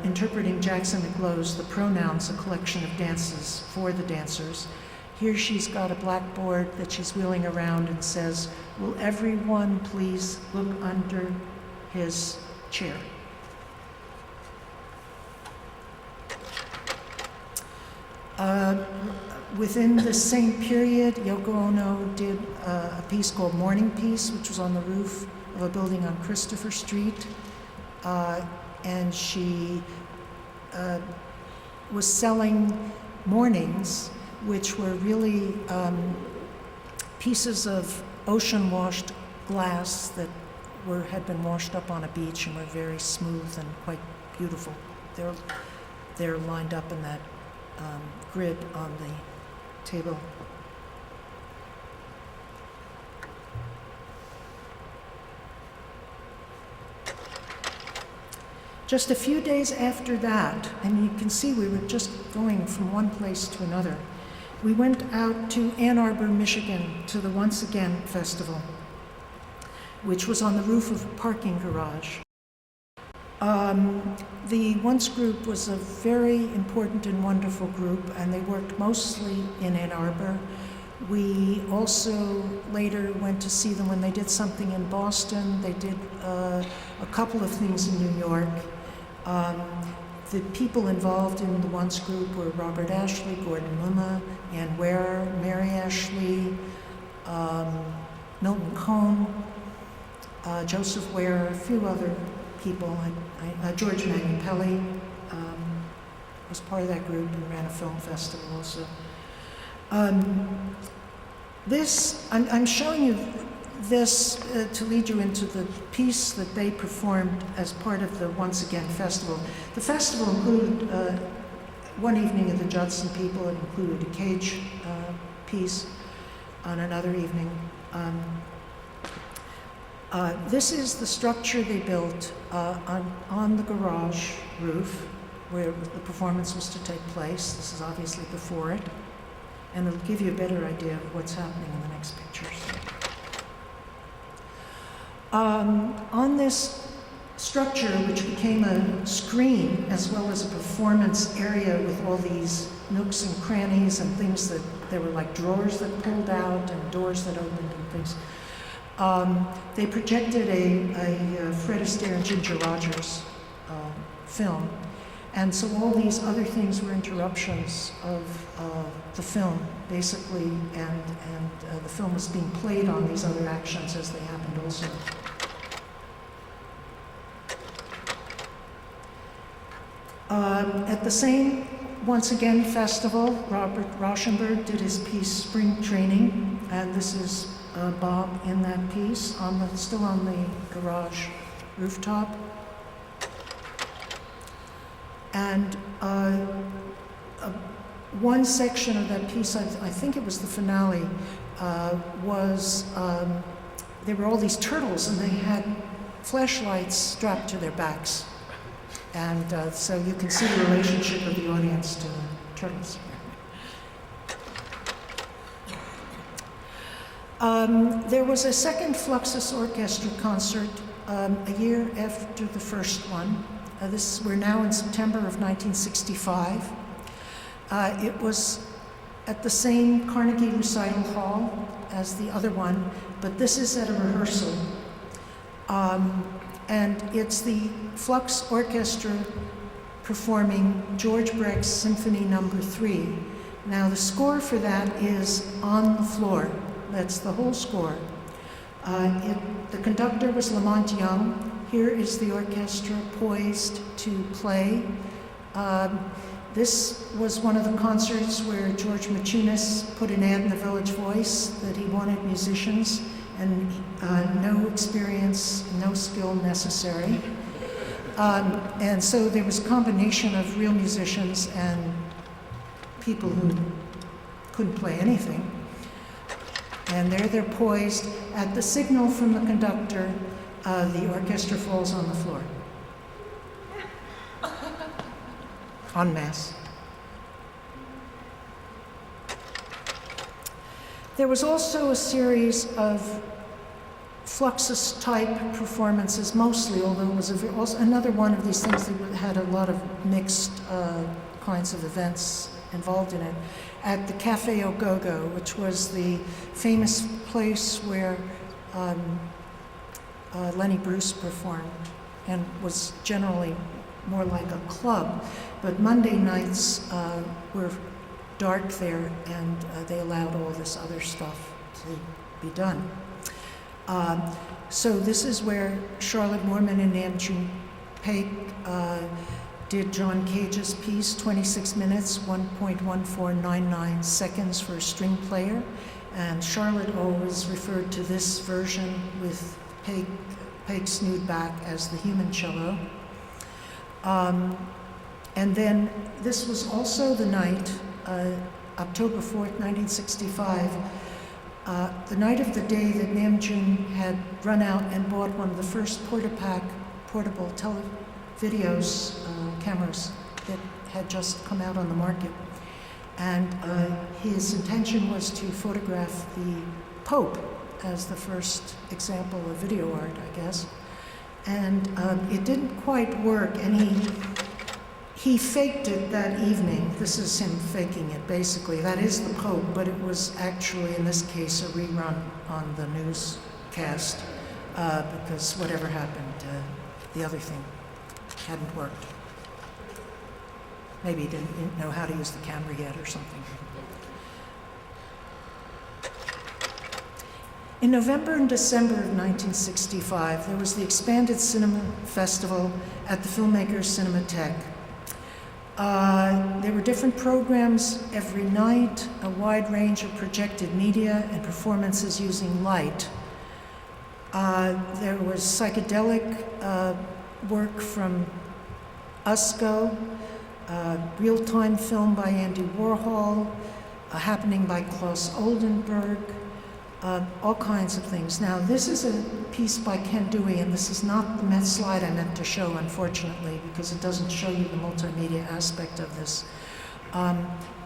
interpreting Jackson McLow's The Pronouns, a collection of dances for the dancers. Here she's got a blackboard that she's wheeling around and says, "Will everyone please look under his chair?" Within the same period, Yoko Ono did a piece called Morning Piece, which was on the roof of a building on Christopher Street. And she was selling mornings, which were really pieces of ocean-washed glass that had been washed up on a beach and were very smooth and quite beautiful. They're lined up in that grid on the table. Just a few days after that, and you can see we were just going from one place to another, we went out to Ann Arbor, Michigan, to the Once Again Festival, which was on the roof of a parking garage. The Once group was a very important and wonderful group, and they worked mostly in Ann Arbor. We also later went to see them when they did something in Boston. They did a couple of things in New York. The people involved in the Once group were Robert Ashley, Gordon Luma, Ann Ware, Mary Ashley, Milton Cohn, Joseph Ware, a few other people. George Magnapelli was part of that group and ran a film festival also. I'm showing you this to lead you into the piece that they performed as part of the Once Again Festival. The festival included one evening of the Judson people. It included a Cage piece on another evening. This is the structure they built on the garage roof where the performance was to take place. This is obviously before it, and it'll give you a better idea of what's happening in the next pictures. On this structure, which became a screen as well as a performance area with all these nooks and crannies and things that there were like drawers that pulled out and doors that opened and things. They projected a Fred Astaire and Ginger Rogers film, and so all these other things were interruptions of the film, basically, and the film was being played on these other actions as they happened also. At the same Once Again Festival, Robert Rauschenberg did his piece Spring Training. and this is Bob in that piece, still on the garage rooftop. And one section of that piece, I think it was the finale, there were all these turtles and they had flashlights strapped to their backs. And so you can see the relationship of the audience to the turtles. There was a second Fluxus Orchestra concert a year after the first one. We're now in September of 1965. It was at the same Carnegie Recital Hall as the other one, but this is at a rehearsal. And it's the Flux Orchestra performing George Brecht's Symphony No. 3. Now the score for that is on the floor. That's the whole score. The conductor was Lamont Young. Here is the orchestra poised to play. This was one of the concerts where George Maciunas put an ad in the Village Voice that he wanted musicians and no experience, no skill necessary. And so there was a combination of real musicians and people who couldn't play anything. And there they're poised. At the signal from the conductor, the orchestra falls on the floor. En masse. There was also a series of Fluxus-type performances, mostly, although it was also another one of these things that had a lot of mixed kinds of events involved in it, at the Café Au Go-Go, which was the famous place where Lenny Bruce performed and was generally more like a club. But Monday nights were dark there, and they allowed all this other stuff to be done. So this is where Charlotte Moorman and Nam June Paik did John Cage's piece, 26 minutes, 1.1499 seconds for a string player. And Charlotte always referred to this version with Paik's nude back as the human cello. And then this was also the night, October 4th, 1965, the night of the day that Nam June had run out and bought one of the first portable videos, cameras that had just come out on the market. And his intention was to photograph the Pope as the first example of video art, I guess. And it didn't quite work, and he faked it that evening. This is him faking it, basically. That is the Pope, but it was actually, in this case, a rerun on the newscast, because whatever happened, the other thing hadn't worked. Maybe he didn't know how to use the camera yet or something. In November and December of 1965, there was the Expanded Cinema Festival at the Filmmakers Cinematheque. There were different programs every night, a wide range of projected media and performances using light. There was psychedelic work from USCO, real-time film by Andy Warhol, a happening by Klaus Oldenburg, all kinds of things. Now, this is a piece by Ken Dewey, and this is not the slide I meant to show, unfortunately, because it doesn't show you the multimedia aspect of this.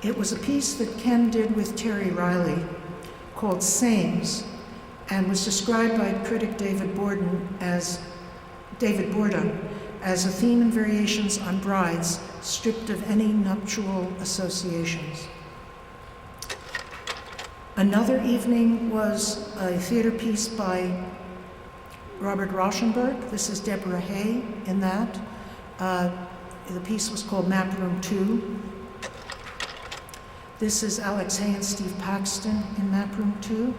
It was a piece that Ken did with Terry Riley called Sames, and was described by critic David Borden as a theme and variations on brides stripped of any nuptial associations. Another evening was a theater piece by Robert Rauschenberg. This is Deborah Hay in that. The piece was called Map Room 2. This is Alex Hay and Steve Paxton in Map Room 2.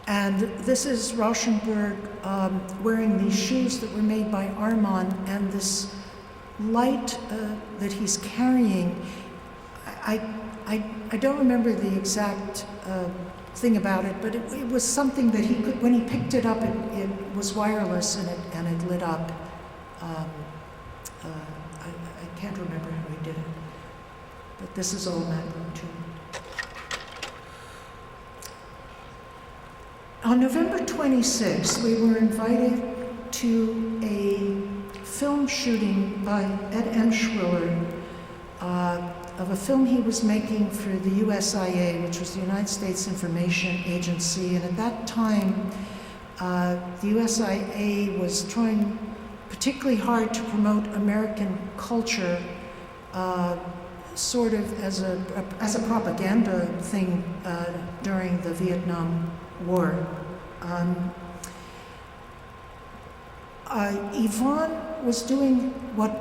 And this is Rauschenberg wearing these shoes that were made by Armand, and this light that he's carrying, I don't remember the exact thing about it, but it was something that he could, when he picked it up, it was wireless and it lit up. I can't remember how he did it, but this is all Matt wrote to him. On November 26th, we were invited to a film shooting by Ed M. Schwiller of a film he was making for the USIA, which was the United States Information Agency. And at that time, the USIA was trying particularly hard to promote American culture, sort of as a propaganda thing during the Vietnam War. Yvonne was doing what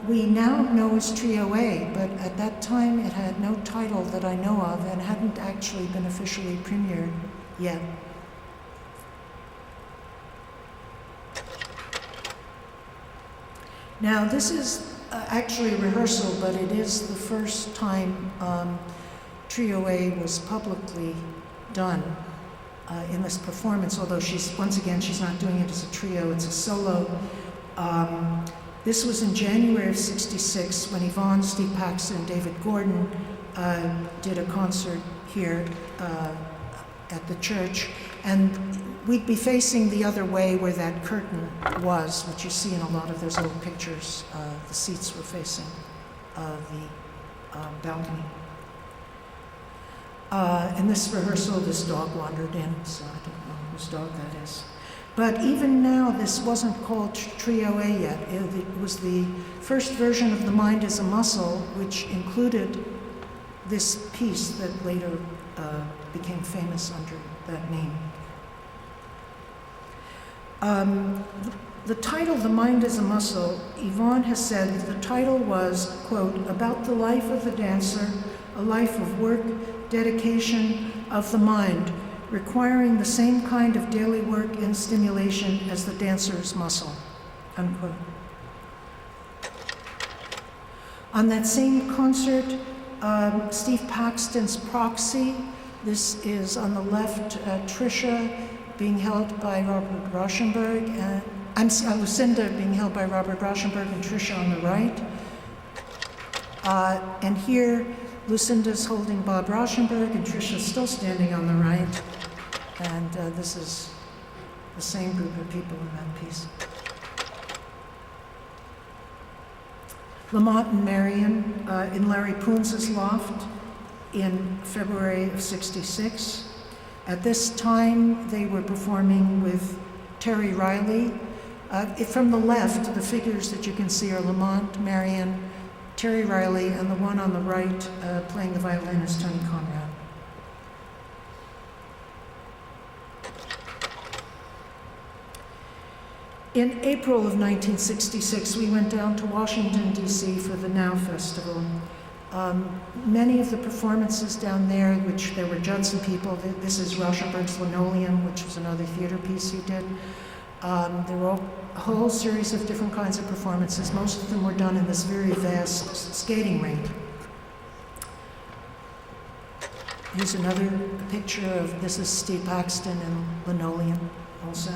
we now know as Trio A, but at that time it had no title that I know of and hadn't actually been officially premiered yet. Now this is actually a rehearsal, but it is the first time Trio A was publicly done in this performance, although she's not doing it as a trio, it's a solo. This was in January of '66 when Yvonne, Steve Paxton, and David Gordon did a concert here at the church. And we'd be facing the other way where that curtain was, which you see in a lot of those old pictures. The seats were facing the balcony. In this rehearsal, this dog wandered in, so I don't know whose dog that is. But even now, this wasn't called Trio A yet. It was the first version of The Mind is a Muscle, which included this piece that later became famous under that name. The title, The Mind is a Muscle, Yvonne has said that the title was, quote, about the life of the dancer, a life of work, dedication of the mind, requiring the same kind of daily work and stimulation as the dancer's muscle, unquote. On that same concert, Steve Paxton's Proxy, this is on the left, Tricia being held by Robert Rauschenberg, and Lucinda being held by Robert Rauschenberg and Tricia on the right. And here, Lucinda's holding Bob Rauschenberg and Tricia's still standing on the right. And this is the same group of people in that piece. Lamont and Marion in Larry Poons's loft in February of '66. At this time, they were performing with Terry Riley. From the left, the figures that you can see are Lamont, Marion, Terry Riley, and the one on the right playing the violin is Tony Conrad. In April of 1966, we went down to Washington, D.C. for the Now Festival. Many of the performances down there, which there were Judson people, this is Rauschenberg's Linoleum, which was another theater piece he did. There were a whole series of different kinds of performances. Most of them were done in this very vast skating rink. Here's another picture of, this is Steve Paxton in Linoleum also.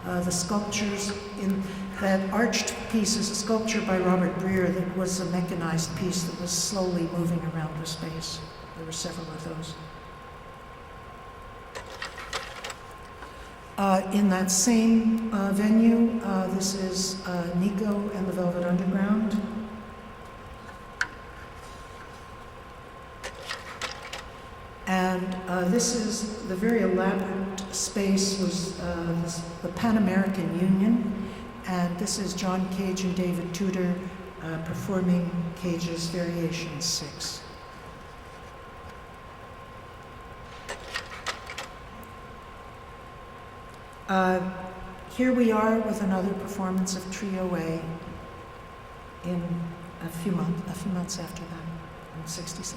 The sculptures in that arched piece is a sculpture by Robert Breer that was a mechanized piece that was slowly moving around the space. There were several of those. In that same venue, this is Nico and the Velvet Underground. And this is the very elaborate space was the Pan American Union. And this is John Cage and David Tudor performing Cage's Variation 6. Here we are with another performance of Trio A in a few months after that, in '66.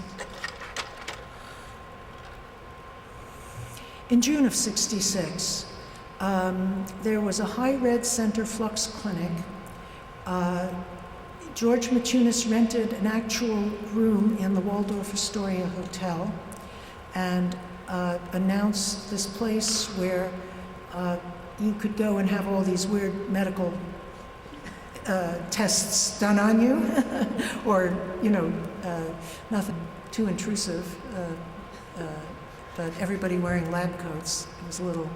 In June of '66, there was a high red center flux clinic George Maciunas rented an actual room in the Waldorf Astoria Hotel and announced this place where you could go and have all these weird medical tests done on you, or, nothing too intrusive, but everybody wearing lab coats. It was a little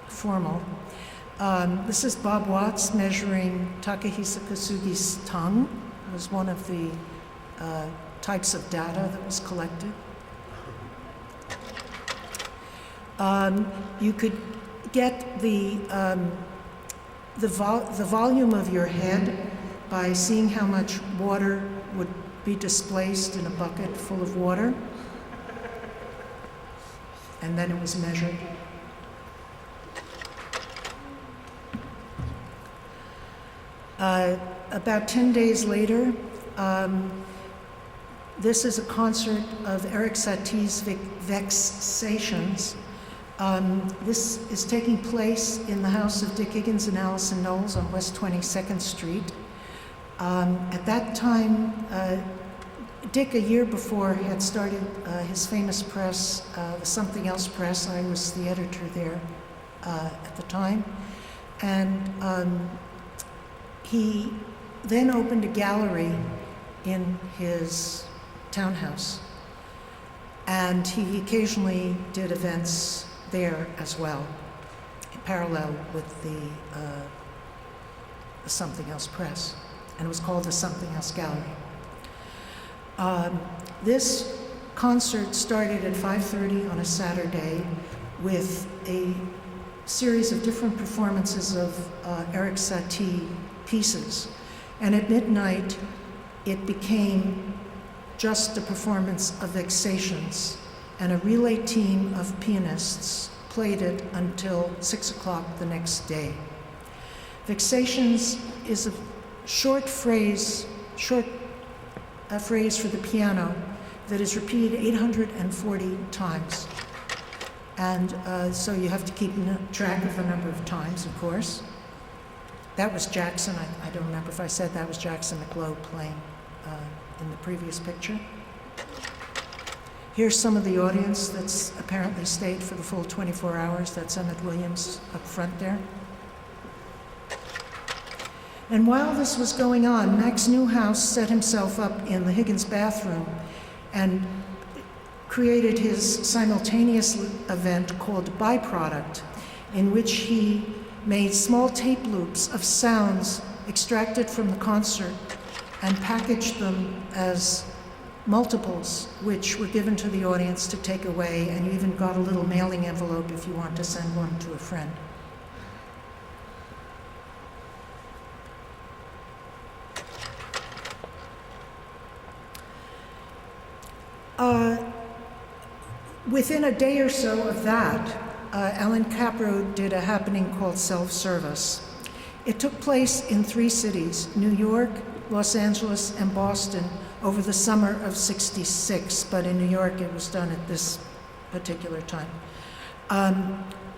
formal. This is Bob Watts measuring Takehisa Kasugi's tongue. It was one of the types of data that was collected. You could get the volume of your head by seeing how much water would be displaced in a bucket full of water, and then it was measured. About 10 days later, this is a concert of Eric Satie's Vexations. This is taking place in the house of Dick Higgins and Allison Knowles on West 22nd Street. At that time, Dick, a year before, had started his famous press, the Something Else Press. I was the editor there at the time. And he then opened a gallery in his townhouse. And he occasionally did events there as well, in parallel with the Something Else Press. And it was called the Something Else Gallery. This concert started at 5:30 on a Saturday with a series of different performances of Eric Satie pieces. And at midnight, it became just a performance of Vexations, and a relay team of pianists played it until 6 o'clock the next day. Vexations is a phrase for the piano that is repeated 840 times. And so you have to keep track of the number of times, of course. That was Jackson. I don't remember if I said that was Jackson McLough playing in the previous picture. Here's some of the audience that's apparently stayed for the full 24 hours. That's Emmett Williams up front there. And while this was going on, Max Neuhaus set himself up in the Higgins bathroom and created his simultaneous event called Byproduct, in which he made small tape loops of sounds extracted from the concert and packaged them as multiples, which were given to the audience to take away, and you even got a little mailing envelope if you want to send one to a friend. Within a day or so of that, Alan Capro did a happening called Self-Service. It took place in 3 cities, New York, Los Angeles, and Boston, over the summer of '66, but in New York it was done at this particular time.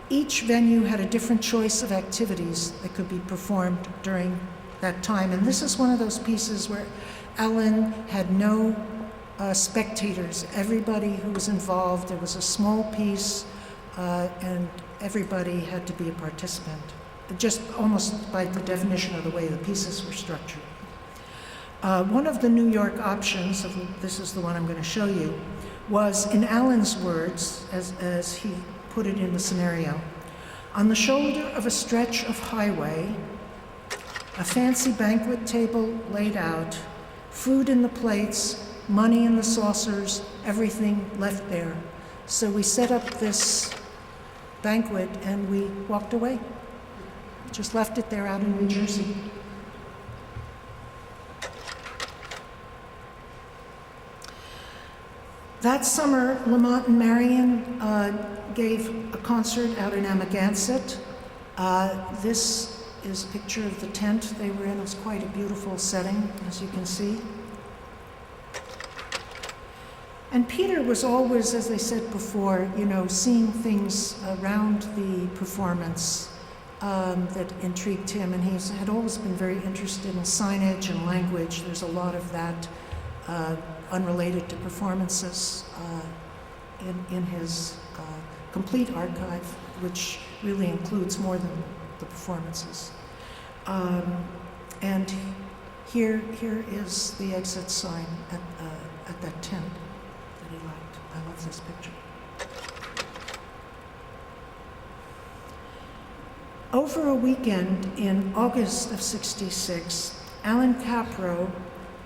Each venue had a different choice of activities that could be performed during that time, and this is one of those pieces where Alan had no spectators. Everybody who was involved, it was a small piece, and everybody had to be a participant, just almost by the definition of the way the pieces were structured. One of the New York options, this is the one I'm going to show you, was, in Alan's words, as he put it in the scenario, on the shoulder of a stretch of highway, a fancy banquet table laid out, food in the plates, money in the saucers, everything left there. So we set up this banquet and we walked away. Just left it there out in New Jersey. That summer, Lamont and Marion gave a concert out in Amagansett. This is a picture of the tent they were in. It was quite a beautiful setting, as you can see. And Peter was always, as I said before, seeing things around the performance that intrigued him, and he had always been very interested in signage and language. There's a lot of that unrelated to performances in his complete archive, which really includes more than the performances. And here is the exit sign at that tent that he liked. I love this picture. Over a weekend in August of '66, Alan Capro,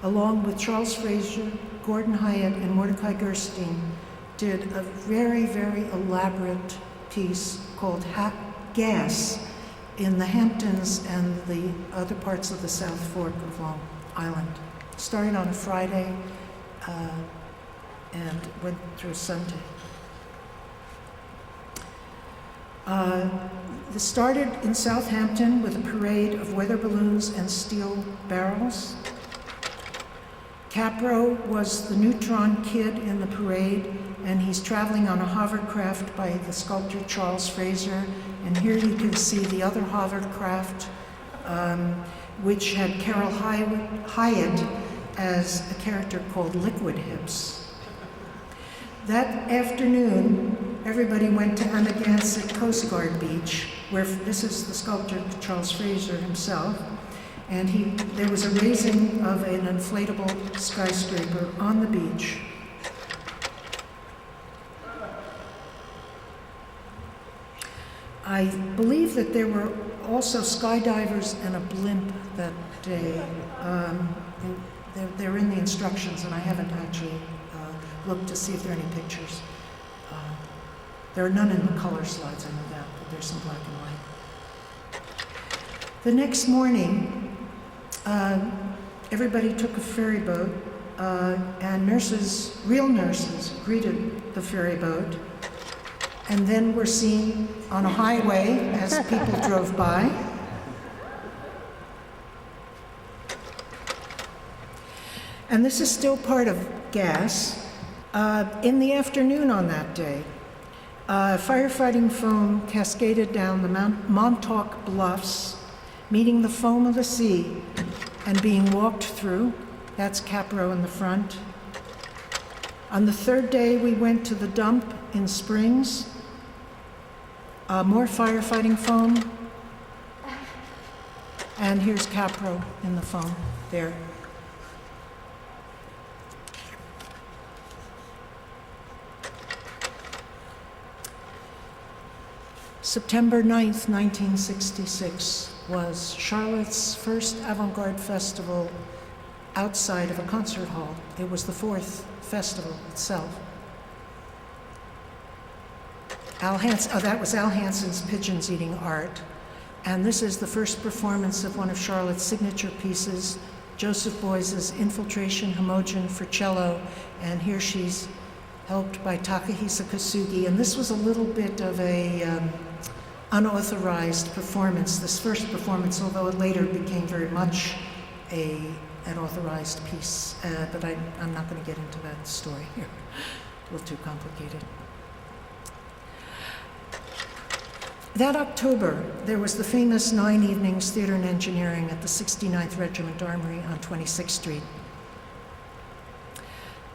along with Charles Fraser, Gordon Hyatt, and Mordecai Gerstein, did a very, very elaborate piece called Gas in the Hamptons and the other parts of the South Fork of Long Island. Started on a Friday and went through Sunday. This started in Southampton with a parade of weather balloons and steel barrels. Capro was the neutron kid in the parade, and he's traveling on a hovercraft by the sculptor Charles Fraser. And here you can see the other hovercraft, which had Carol Hyatt as a character called Liquid Hips. That afternoon, everybody went to Amagansett Coast Guard Beach, where this is the sculptor Charles Fraser himself, and there was a raising of an inflatable skyscraper on the beach. I believe that there were also skydivers and a blimp that day. They're in the instructions, and I haven't actually looked to see if there are any pictures. There are none in the color slides, I know that, but there's some black and white. The next morning, everybody took a ferry boat, and real nurses, greeted the ferry boat, and then were seen on a highway as people drove by. And this is still part of Gas. In the afternoon on that day, firefighting foam cascaded down the Montauk Bluffs, meeting the foam of the sea and being walked through. That's Capro in the front. On the third day, we went to the dump in Springs. More firefighting foam. And here's Capro in the foam there. September 9th, 1966 was Charlotte's first avant-garde festival outside of a concert hall. It was the fourth festival itself. That was Al Hanson's Pigeons Eating Art. And this is the first performance of one of Charlotte's signature pieces, Joseph Beuys's Infiltration Homogen for cello. And here she's helped by Takahisa Kasugi. And this was a little bit of a unauthorized performance, this first performance, although it later became very much an authorized piece. But I'm not going to get into that story here. A little too complicated. That October, there was the famous 9 Evenings Theater and Engineering at the 69th Regiment Armory on 26th Street.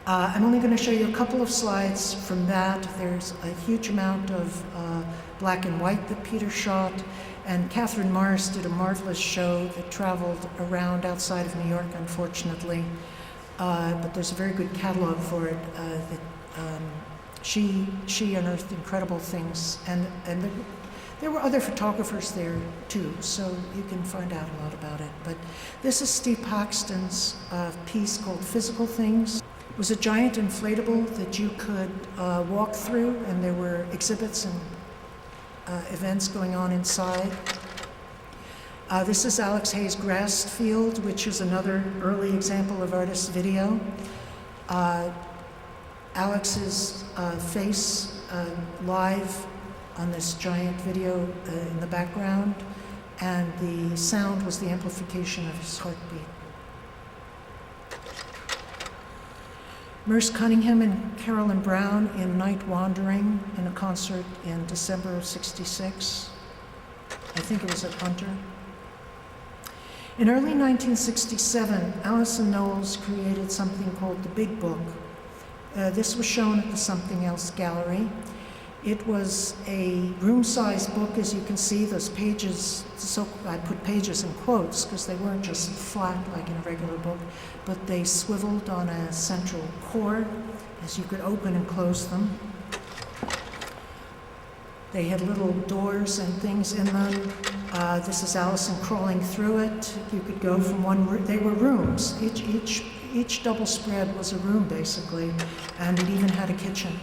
I'm only going to show you a couple of slides from that. There's a huge amount of black and white that Peter shot, and Catherine Morris did a marvelous show that traveled around outside of New York, unfortunately. But there's a very good catalog for it. She unearthed incredible things, and there were other photographers there too, so you can find out a lot about it. But this is Steve Paxton's piece called Physical Things. It was a giant inflatable that you could walk through, and there were exhibits and events going on inside. This is Alex Hayes' Grass Field, which is another early example of artist video. Alex's face live on this giant video in the background, and the sound was the amplification of his heartbeat. Merce Cunningham and Carolyn Brown in Night Wandering in a concert in December of '66. I think it was at Hunter. In early 1967, Allison Knowles created something called the Big Book. This was shown at the Something Else Gallery. It was a room-sized book, as you can see. Those pages, so I put pages in quotes because they weren't just flat like in a regular book, but they swiveled on a central cord as you could open and close them. They had little doors and things in them. This is Allison crawling through it. You could go from one room. They were rooms. Each double spread was a room, basically, and it even had a kitchen.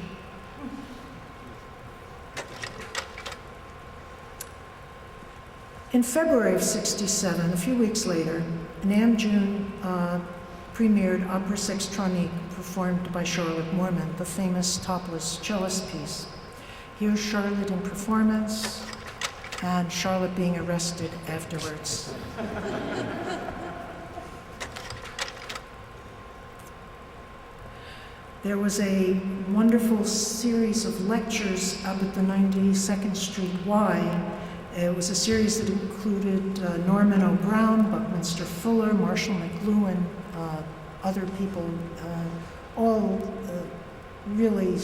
In February of '67, a few weeks later, Nam June premiered Opera Sextronique, performed by Charlotte Moorman, the famous topless cellist piece. Here's Charlotte in performance, and Charlotte being arrested afterwards. There was a wonderful series of lectures up at the 92nd Street Y. It was a series that included Norman O. Brown, Buckminster Fuller, Marshall McLuhan, other people, all really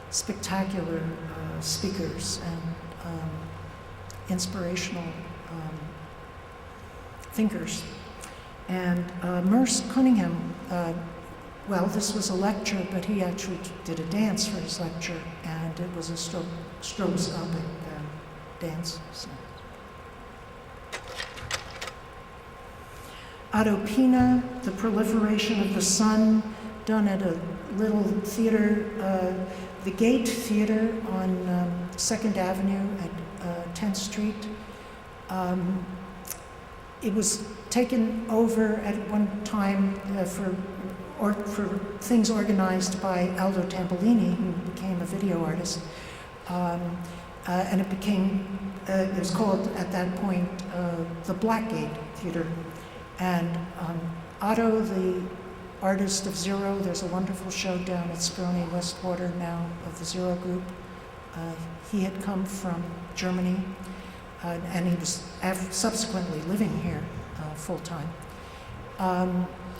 spectacular speakers and inspirational thinkers. And Merce Cunningham, well, this was a lecture, but he actually did a dance for his lecture, and it was a stroboscopic dance. So. Otto Pina, The Proliferation of the Sun, done at a little theater, the Gate Theater on 2nd Avenue at 10th Street. It was taken over at one time for things organized by Aldo Tambolini, who became a video artist. And it was called at that point the Blackgate Theater. And Otto, the artist of Zero, there's a wonderful show down at Scrony, Westwater now, of the Zero group. He had come from Germany, and he was subsequently living here full-time.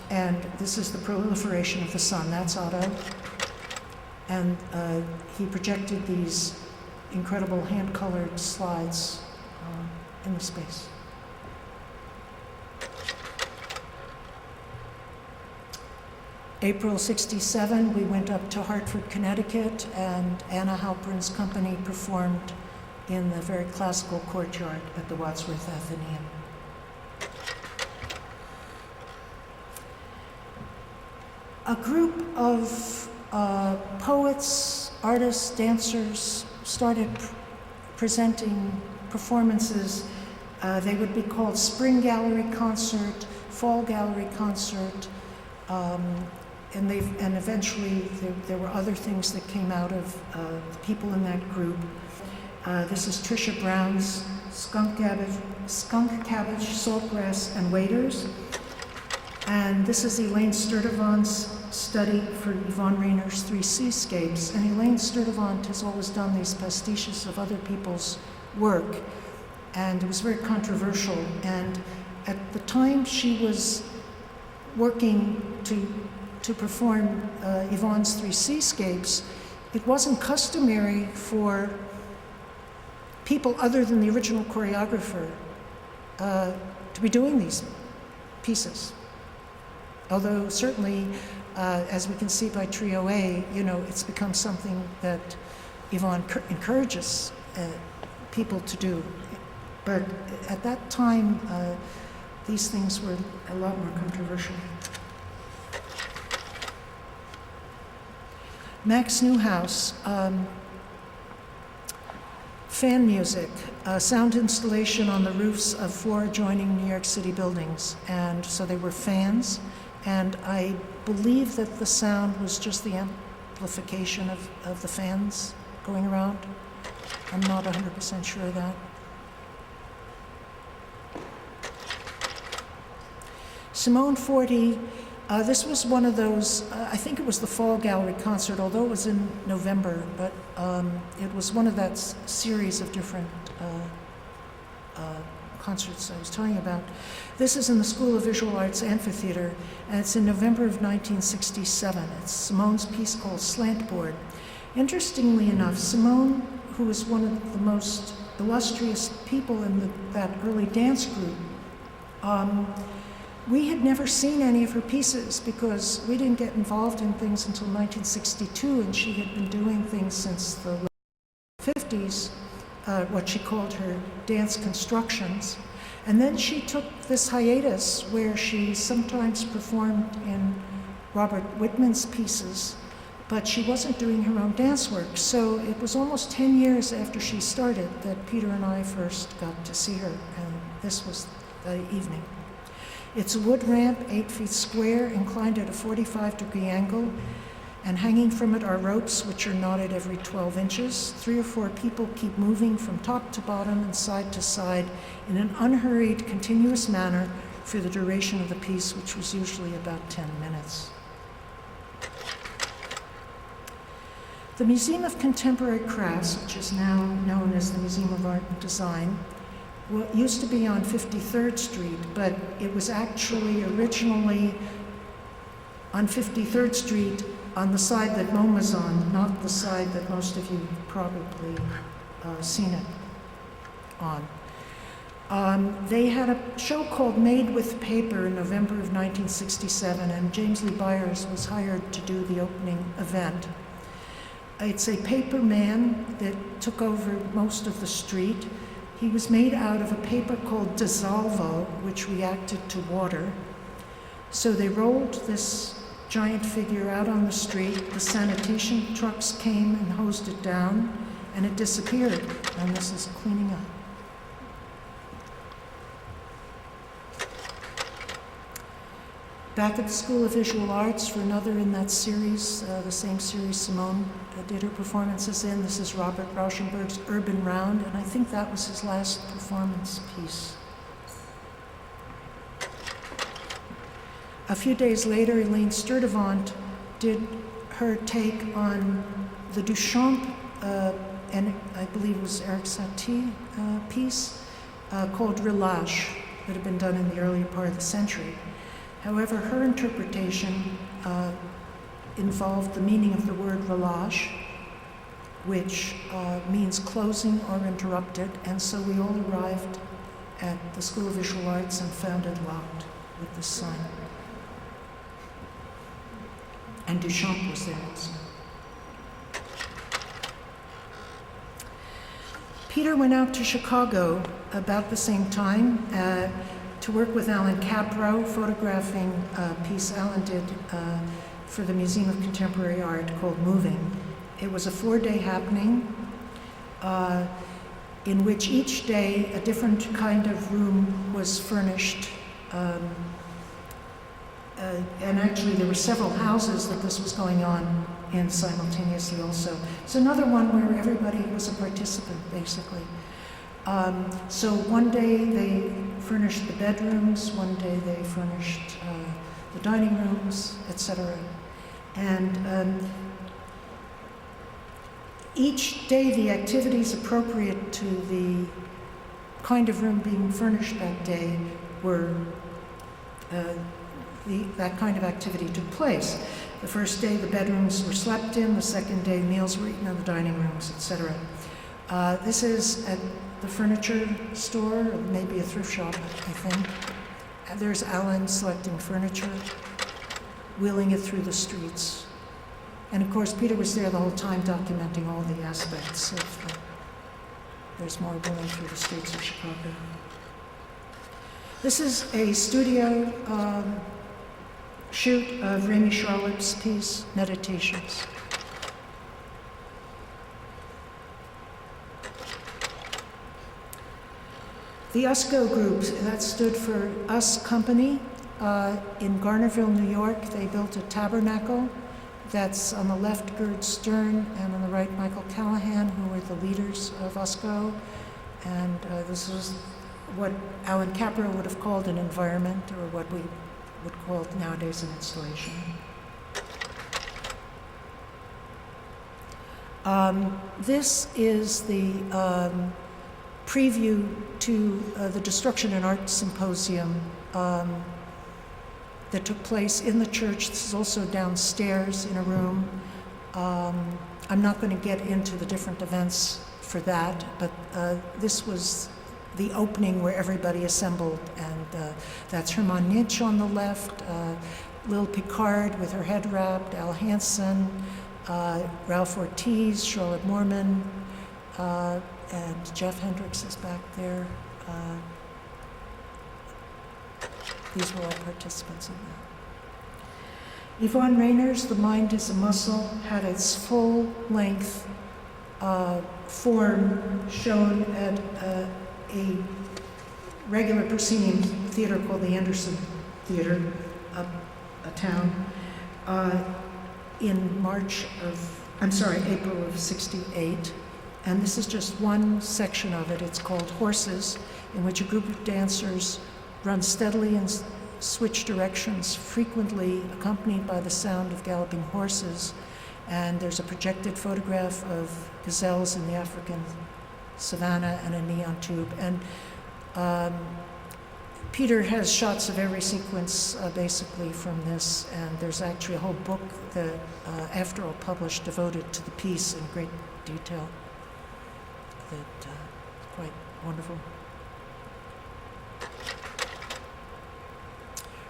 And this is The Proliferation of the Sun, that's Otto. And he projected these incredible hand-colored slides in the space. April '67, we went up to Hartford, Connecticut, and Anna Halpern's company performed in the very classical courtyard at the Wadsworth Athenaeum. A group of poets, artists, dancers started presenting performances. They would be called Spring Gallery Concert, Fall Gallery Concert, and eventually there were other things that came out of the people in that group. This is Trisha Brown's Skunk Cabbage, Saltgrass, and Waiters. And this is Elaine Sturdivant's study for Yvonne Rayner's Three Seascapes. And Elaine Sturdivant has always done these pastiches of other people's work. And it was very controversial. And at the time she was working to perform Yvonne's Three Seascapes, it wasn't customary for people other than the original choreographer to be doing these pieces. Although certainly, as we can see by Trio A, it's become something that Yvonne encourages people to do. But at that time, these things were a lot more controversial. Max Newhouse, fan music, sound installation on the roofs of 4 adjoining New York City buildings. And so they were fans, and I believe that the sound was just the amplification of the fans going around. I'm not 100% sure of that. Simone Forti, this was one of those, I think it was the Fall Gallery Concert, although it was in November, but it was one of that series of different concerts I was telling you about. This is in the School of Visual Arts Amphitheater, and it's in November of 1967. It's Simone's piece called Slantboard. Interestingly enough, Simone, who was one of the most illustrious people in that early dance group, we had never seen any of her pieces because we didn't get involved in things until 1962, and she had been doing things since the 50s, what she called her dance constructions. And then she took this hiatus where she sometimes performed in Robert Whitman's pieces, but she wasn't doing her own dance work. So it was almost 10 years after she started that Peter and I first got to see her, and this was the evening. It's a wood ramp, 8 feet square, inclined at a 45-degree angle, and hanging from it are ropes which are knotted every 12 inches. 3 or 4 people keep moving from top to bottom and side to side in an unhurried, continuous manner for the duration of the piece, which was usually about 10 minutes. The Museum of Contemporary Crafts, which is now known as the Museum of Art and Design, used to be on 53rd Street, but it was actually originally on 53rd Street on the side that MoMA's on, not the side that most of you have probably seen it on. They had a show called Made with Paper in November of 1967, and James Lee Byers was hired to do the opening event. It's a paper man that took over most of the street. He was made out of a paper called Dissolvo, which reacted to water. So they rolled this giant figure out on the street. The sanitation trucks came and hosed it down, and it disappeared. And this is cleaning up. Back at the School of Visual Arts for another in that series, the same series Simone did her performances in. This is Robert Rauschenberg's Urban Round, and I think that was his last performance piece. A few days later, Elaine Sturdivant did her take on the Duchamp, and I believe it was Eric Satie piece, called Relâche, that had been done in the earlier part of the century. However, her interpretation involved the meaning of the word relâche, which means closing or interrupted, and so we all arrived at the School of Visual Arts and found it locked with this sign. And Duchamp was there also. Peter went out to Chicago about the same time to work with Alan Capro, photographing a piece Alan did for the Museum of Contemporary Art called Moving. It was a 4-day happening in which each day a different kind of room was furnished. And actually there were several houses that this was going on in simultaneously also. It's another one where everybody was a participant, basically. So one day they furnished the bedrooms, one day they furnished the dining rooms, etc. And each day the activities appropriate to the kind of room being furnished that day were that kind of activity took place. The first day the bedrooms were slept in, the second day meals were eaten in the dining rooms, etc. This is at the furniture store, or maybe a thrift shop, I think. And there's Alan selecting furniture, wheeling it through the streets. And of course, Peter was there the whole time documenting all the aspects of there's more wheeling through the streets of Chicago. This is a studio shoot of Rémi Charlotte's piece, Meditations. The USCO group, that stood for Us Company. In Garnerville, New York, they built a tabernacle. That's on the left Gerd Stern, and on the right Michael Callahan, who were the leaders of USCO. And this was what Alan Capro would have called an environment, or what we would call nowadays an installation. This is the preview to the Destruction and Art Symposium that took place in the church. This is also downstairs in a room. I'm not going to get into the different events for that, but this was the opening where everybody assembled, and that's Herman Nitsch on the left, Lil Picard with her head wrapped, Al Hansen, Ralph Ortiz, Charlotte Moorman, and Jeff Hendricks is back there. These were all participants in that. Yvonne Rainer's The Mind is a Muscle had its full-length form shown at a regular proscenium theater called the Anderson Theater, uptown, in April of '68. And this is just one section of it. It's called Horses, in which a group of dancers run steadily and switch directions, frequently accompanied by the sound of galloping horses. And there's a projected photograph of gazelles in the African savanna and a neon tube. And Peter has shots of every sequence basically from this, and there's actually a whole book that After All published devoted to the piece in great detail. That quite wonderful.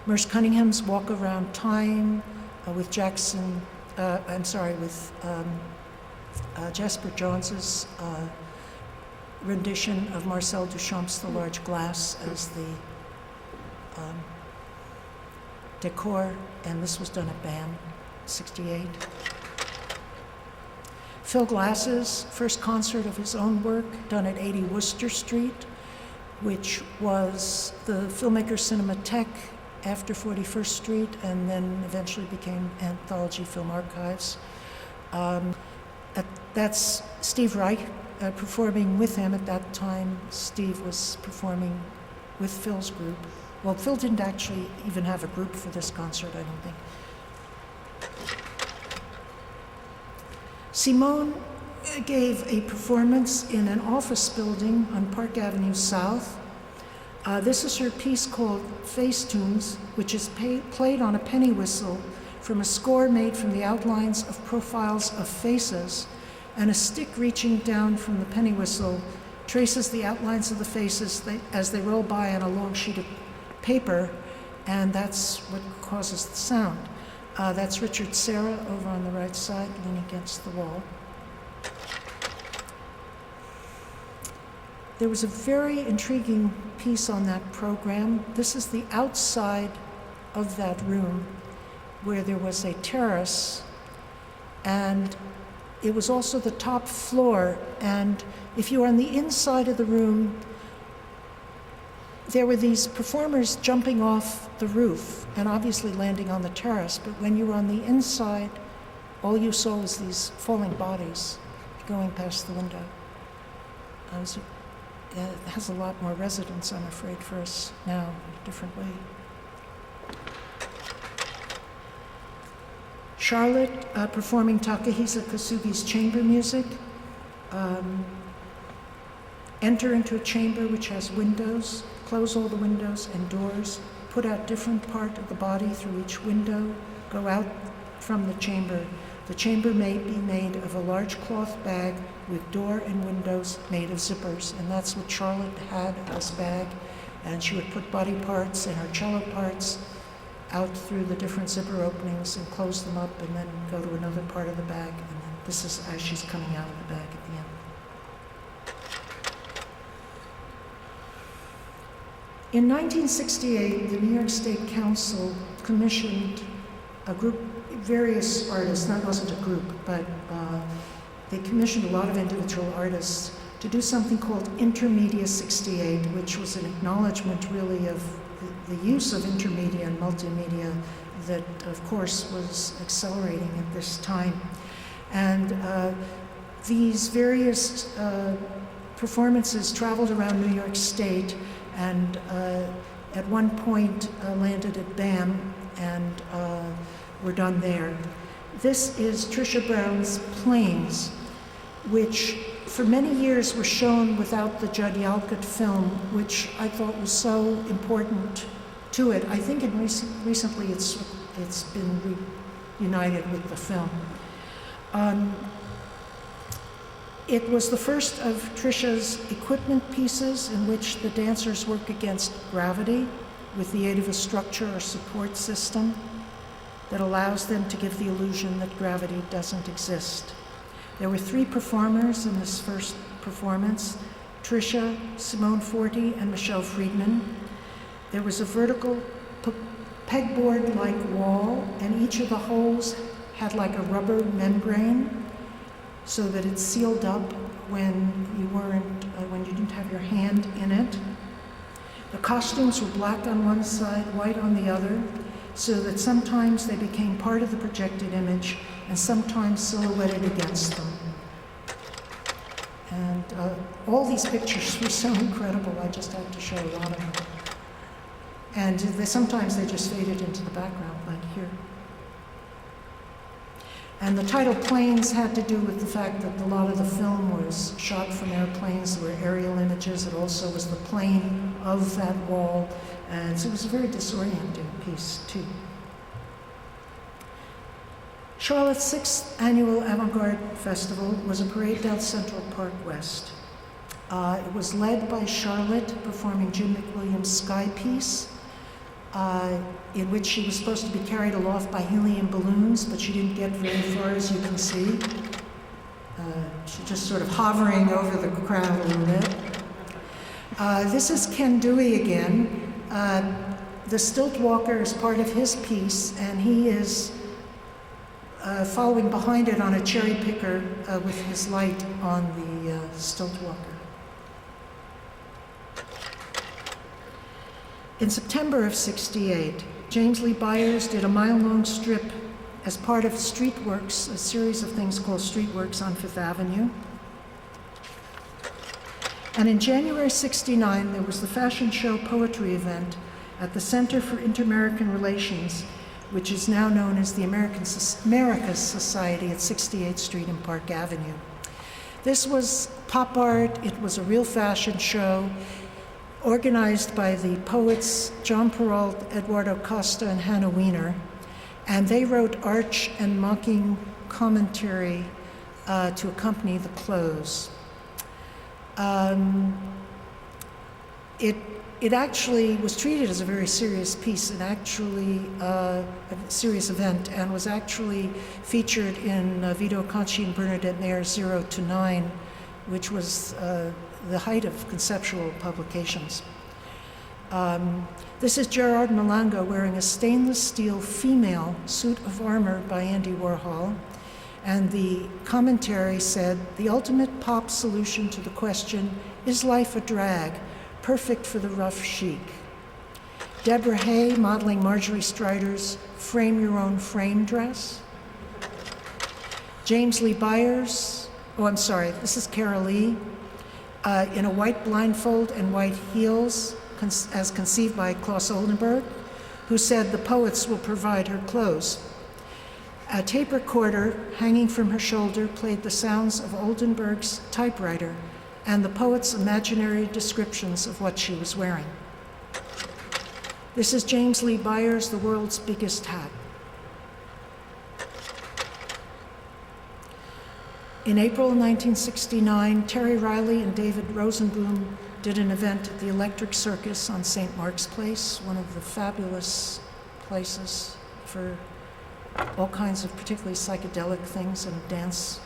Merce Cunningham's Walk Around Time with Jasper Jones's rendition of Marcel Duchamp's The Large Glass as the decor, and this was done at BAM, '68. Phil Glass's first concert of his own work, done at 80 Worcester Street, which was the Filmmaker Cinematheque after 41st Street, and then eventually became Anthology Film Archives. That's Steve Reich performing with him. At that time, Steve was performing with Phil's group. Well, Phil didn't actually even have a group for this concert, I don't think. Simone gave a performance in an office building on Park Avenue South. This is her piece called Facetunes, which is played on a penny whistle from a score made from the outlines of profiles of faces, and a stick reaching down from the penny whistle traces the outlines of the faces as they roll by on a long sheet of paper, and that's what causes the sound. That's Richard Serra over on the right side, leaning against the wall. There was a very intriguing piece on that program. This is the outside of that room where there was a terrace, and it was also the top floor. And if you were on the inside of the room, there were these performers jumping off the roof and obviously landing on the terrace, but when you were on the inside, all you saw was these falling bodies going past the window. It has a lot more resonance, I'm afraid, for us now, in a different way. Charlotte performing Takahisa Kasugi's chamber music. Enter into a chamber which has windows, close all the windows and doors, put out different part of the body through each window, go out from the chamber. The chamber may be made of a large cloth bag with door and windows made of zippers, and that's what Charlotte had, this bag, and she would put body parts and her cello parts out through the different zipper openings and close them up and then go to another part of the bag, and then this is as she's coming out of the bag at the end. In 1968, the New York State Council commissioned a group, various artists, that wasn't a group, but they commissioned a lot of individual artists to do something called Intermedia 68, which was an acknowledgement really of the use of intermedia and multimedia that, of course, was accelerating at this time. And these various performances traveled around New York State, and at one point landed at BAM and were done there. This is Trisha Brown's Planes. which for many years were shown without the Judd Yalkut film, which I thought was so important to it. I think recently it's been reunited with the film. It was the first of Trisha's equipment pieces in which the dancers work against gravity with the aid of a structure or support system that allows them to give the illusion that gravity doesn't exist. There were 3 performers in this first performance: Trisha, Simone Forti, and Michelle Friedman. There was a vertical pegboard-like wall, and each of the holes had like a rubber membrane so that it sealed up when you didn't have your hand in it. The costumes were black on one side, white on the other, so that sometimes they became part of the projected image and sometimes silhouetted against them. And all these pictures were so incredible, I just had to show a lot of them. And sometimes they just faded into the background, like here. And the title Planes had to do with the fact that a lot of the film was shot from airplanes. There were aerial images. It also was the plane of that wall. And so it was a very disorienting piece, too. Charlotte's 6th annual Avant-Garde Festival was a parade down Central Park West. It was led by Charlotte performing Jim McWilliams' Sky Piece, in which she was supposed to be carried aloft by helium balloons, but she didn't get very far, as you can see. She's just sort of hovering over the crowd a little bit. This is Ken Dewey again. The stilt walker is part of his piece, and he is following behind it on a cherry picker with his light on the stilt walker. In September of '68, James Lee Byers did a mile-long strip as part of Streetworks, a series of things called Streetworks on Fifth Avenue. And in January '69, there was the fashion show poetry event at the Center for Inter-American Relations, which is now known as the Americas Society at 68th Street and Park Avenue. This was pop art. It was a real fashion show organized by the poets John Perrault, Eduardo Costa, and Hannah Wiener. And they wrote arch and mocking commentary to accompany the clothes. It actually was treated as a very serious piece and actually a serious event, and was actually featured in Vito Conci and Bernadette Mayer's 0 to 9, which was the height of conceptual publications. This is Gerard Malanga wearing a stainless steel female suit of armor by Andy Warhol. And the commentary said, "The ultimate pop solution to the question, is life a drag? Perfect for the rough chic." Deborah Hay modeling Marjorie Strider's Frame Your Own Frame dress. James Lee Byers, this is Carol Lee, in a white blindfold and white heels, as conceived by Klaus Oldenburg, who said the poets will provide her clothes. A tape recorder hanging from her shoulder played the sounds of Oldenburg's typewriter and the poet's imaginary descriptions of what she was wearing. This is James Lee Byers, The World's Biggest Hat. In April 1969, Terry Riley and David Rosenboom did an event at the Electric Circus on St. Mark's Place, one of the fabulous places for all kinds of particularly psychedelic things and dance.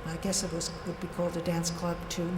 I guess it would be called a dance club too.